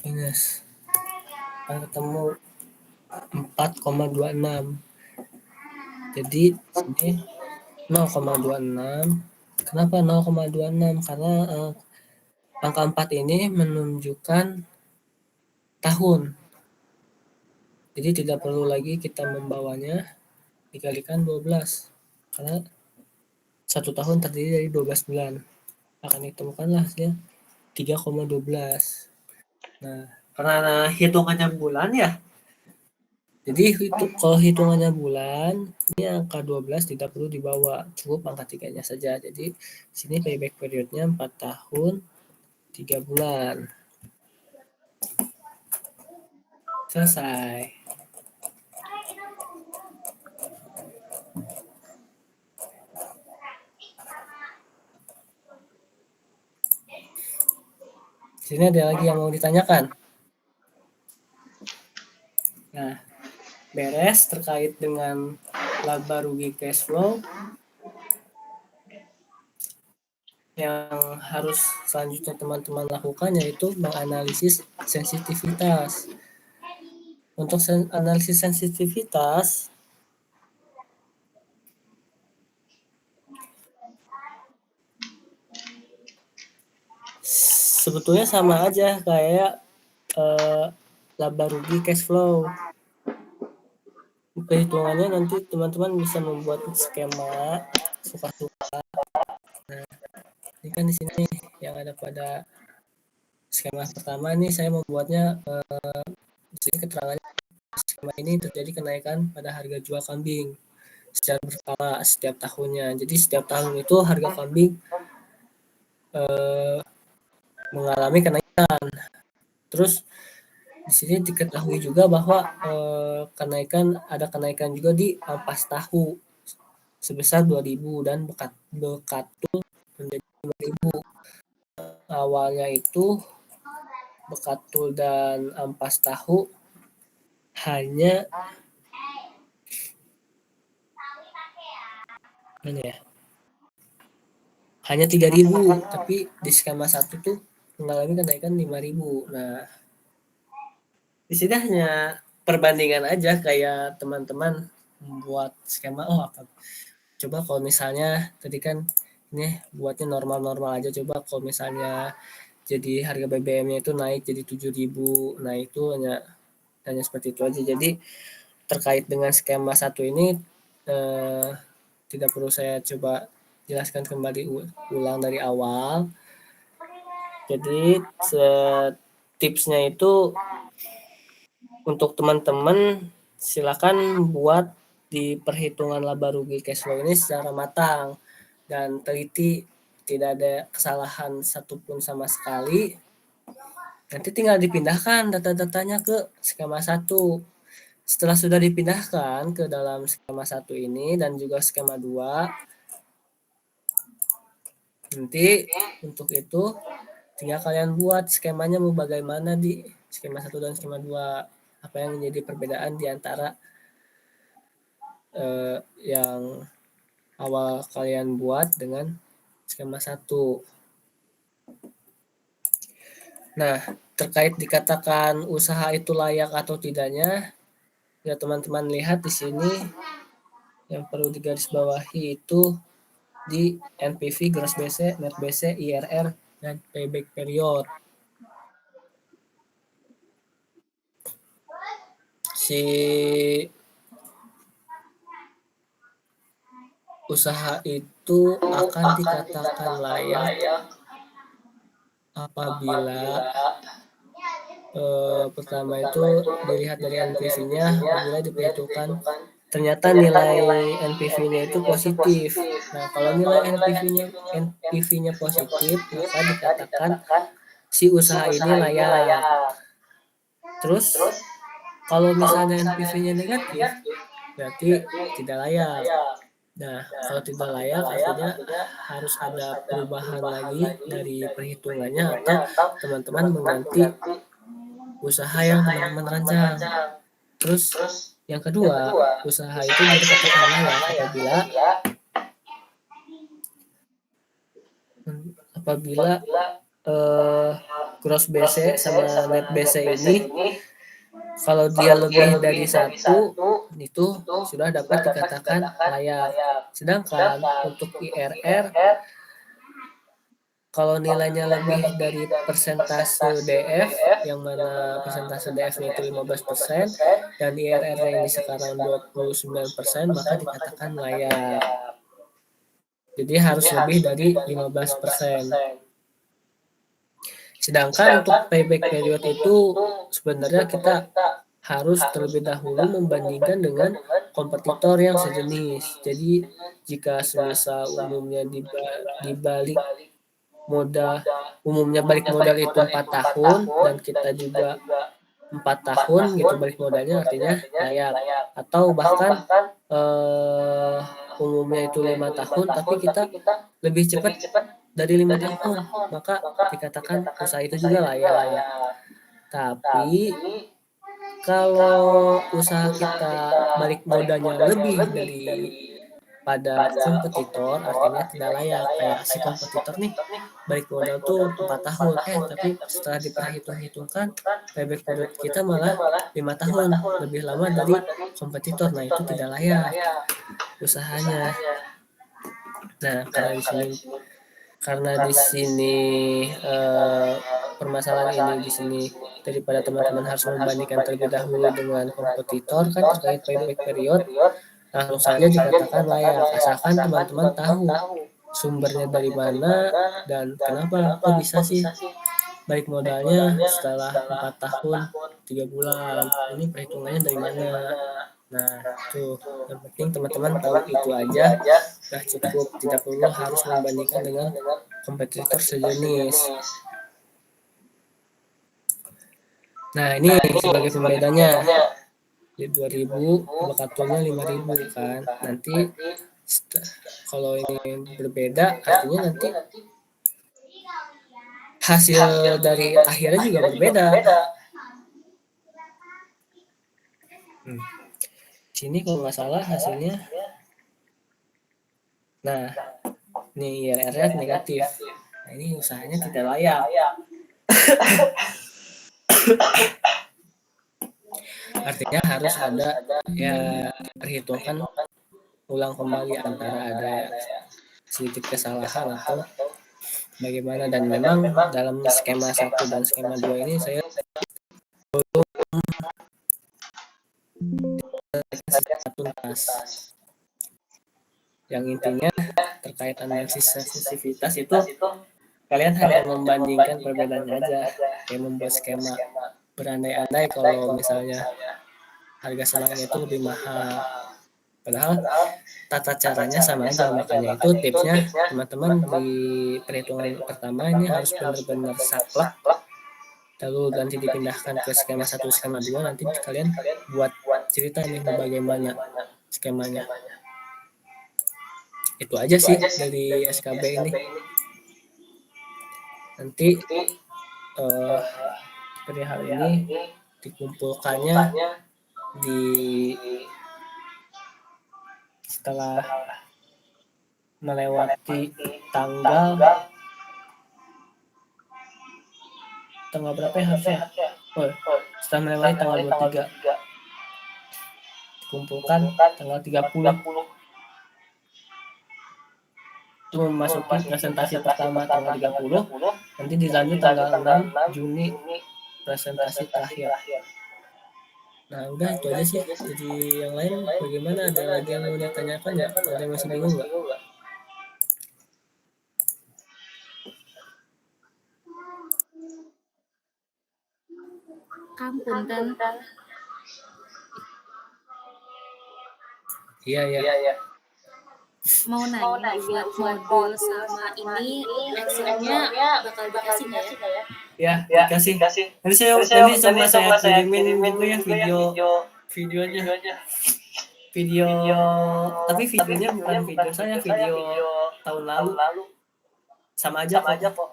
Minus. Ketemu 4,26. Jadi sini 0,26. Kenapa 0,26? Karena angka 4 ini menunjukkan tahun. Jadi tidak perlu lagi kita membawanya dikalikan 12. Karena 1 tahun terdiri dari 12 bulan. Akan ditemukanlah hasilnya 3,12. Nah, karena hitungannya bulan ya. Jadi kalau hitungannya bulan, ini angka 12 tidak perlu dibawa, cukup angka 3-nya saja. Jadi sini payback periodnya 4 tahun 3 bulan. Selesai. Sini ada lagi yang mau ditanyakan? Nah, beres terkait dengan laba rugi cash flow. Yang harus selanjutnya teman-teman lakukan yaitu menganalisis sensitivitas. Untuk analisis sensitivitas, sebetulnya sama aja kayak laba rugi cash flow. Perhitungannya nanti teman-teman bisa membuat skema suka-suka. Nah, ini kan di sini yang ada pada skema pertama nih saya membuatnya di sini keterangannya skema ini terjadi kenaikan pada harga jual kambing secara berkala setiap tahunnya. Jadi setiap tahun itu harga kambing mengalami kenaikan. Terus di sini diketahui juga bahwa ada kenaikan juga di ampas tahu sebesar 2.000 dan bekatul menjadi 5.000. Awalnya itu bekatul dan ampas tahu hanya hanya 3.000, tapi di skema 1 tuh mengalami kenaikan 5.000. Nah, di sini hanya perbandingan aja kayak teman-teman membuat skema apa. Coba kalau misalnya tadi kan ini buatnya normal-normal aja, coba kalau misalnya jadi harga BBM-nya itu naik jadi 7.000. Nah, itu hanya hanya seperti itu aja. Jadi terkait dengan skema 1 ini tidak perlu saya coba jelaskan kembali ulang dari awal. Jadi tipsnya itu untuk teman-teman silakan buat di perhitungan laba rugi cash flow ini secara matang dan teliti, tidak ada kesalahan satupun sama sekali. Nanti tinggal dipindahkan data-datanya ke skema 1. Setelah sudah dipindahkan ke dalam skema 1 ini dan juga skema 2, nanti untuk itu tinggal kalian buat skemanya mau bagaimana di skema 1 dan skema 2. Apa yang menjadi perbedaan di antara yang awal kalian buat dengan skema 1. Nah, terkait dikatakan usaha itu layak atau tidaknya, ya teman-teman lihat di sini yang perlu digarisbawahi itu di NPV, gross BC, net BC, IRR, dan payback period. Si usaha itu akan dikatakan layak apabila pertama itu dilihat dari NPV-nya, apabila diperhitungkan ternyata nilai NPV-nya itu positif. Nah, kalau nilai NPV-nya positif, maka dikatakan si usaha ini layak. Terus kalau misalnya NPV-nya negatif, berarti tidak layak. Nah, kalau tidak layak artinya harus ada perubahan lagi dari perhitungannya atau teman-teman mengganti usaha yang teman-teman rancang. Terus yang kedua, usaha itu dikatakan layak apabila gross BC sama net BC ini kalau dia lebih dari 1 itu sudah dapat dikatakan layak. Sedangkan untuk IRR kalau nilainya lebih dari persentase DF, yang mana persentase DF-nya itu 15% dan IRR-nya ini sekarang 29%, maka dikatakan layak. Jadi harus lebih dari 15%. Sedangkan untuk payback period itu sebenarnya kita harus terlebih dahulu membandingkan dengan kompetitor yang sejenis. Jadi jika semisal umumnya dibalik balik modal itu 4 tahun dan kita juga 4 tahun gitu balik modalnya, artinya layak. Atau bahkan umumnya itu 5 tahun tapi kita lebih cepat dari 5 tahun, maka dikatakan usaha itu juga layak. Tapi kalau usaha kita balik modalnya lebih dari pada kompetitor, artinya tidak layak. Kayak si kompetitor nih balik modal tuh 4 tahun, tapi setelah diperhitung-hitungkan payback period kita malah 5 tahun, lebih lama dari kompetitor. Nah, itu tidak layak usahanya. Nah, karena di sini permasalahan ini di sini daripada teman-teman harus membandingkan terlebih dahulu dengan kompetitor kan terkait payback period, langsung saja dikatakan layak asalkan teman-teman tahu sumbernya dari mana dan kenapa kok bisa sih balik modalnya setelah 4 tahun 3 bulan, ini perhitungannya dari mana. Nah, itu yang penting teman-teman tahu itu aja sudah cukup, tidak perlu harus membandingkan dengan kompetitor sejenis. Nah, ini sebagai pembedanya. Di 2000 abakatunya 5000 kan. Nanti kalau ini berbeda artinya nanti hasil dari akhirnya juga berbeda. Sini kalau nggak salah hasilnya, nah ini IRR-nya negatif. Nah, ini usahanya tidak layak. Artinya harus ada ya perhitungkan ulang kembali antara ada sedikit kesalahan atau bagaimana, dan memang dalam skema 1 dan skema 2 ini saya belum secara tuntas. Yang intinya terkait analisis sensitivitas itu kalian hanya membandingkan perbedaannya aja, kayak membuat skema berandai-andai kalau misalnya harga selangnya itu lebih mahal. Padahal tata caranya sama aja, makanya itu tipsnya teman-teman di perhitungan pertama ini harus benar-benar saklek, lalu nanti dipindahkan ke skema 1, skema 2, nanti kalian buat cerita nih bagaimana skemanya. Itu aja sih dari SKB ini. Nanti perihal ini dikumpulkannya di setelah melewati tanggal berapa ya harusnya? Setelah melewati tanggal 23 dikumpulkan tanggal 30 itu memasuki presentasi pertama tanggal 30, nanti dilanjut tanggal 6 Juni presentasi terakhir. Nah udah itu aja sih. Jadi yang lain bagaimana, ada lagi yang mau ditanyakan ya? Ada yang masih bingung nggak? Kang punten. Iya. Mau nanya buat modul sama ini Excelnya bakal dikasih nggak ya? Ya, dikasih. Nanti coba saya kirimin juga ya videonya. Tapi videonya bukan video saya, video tahun lalu. Sama aja kok.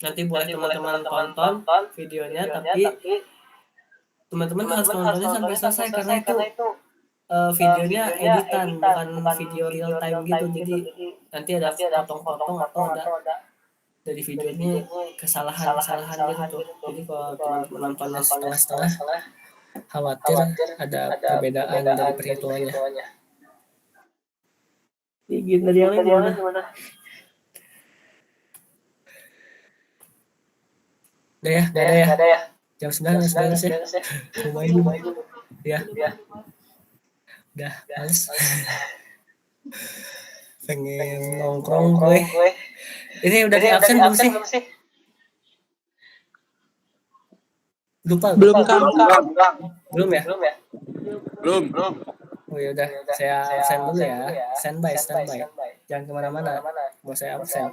Nanti boleh teman-teman tonton videonya, tapi teman-teman harus nontonnya sampai selesai karena itu videonya editan, bukan video real time gitu. Jadi nanti ada potong-potong atau ada dari videonya kesalahan gitu. Jadi kalau teman-teman nontonnya setengah-setengah, khawatir ada perbedaan dari perhitungannya. Ini dari yang lain gimana? Udah ya, nggak ada ya. Jam 9 ya. Lumayan. Ya. Udah, males. Pengen nongkrong gue. Ini udah di absen belum sih? Lupa. Belum Kang. Belum ya? Belum. Oh ya udah, saya absen dulu ya. Standby. Jangan kemana-mana. Mau saya absen.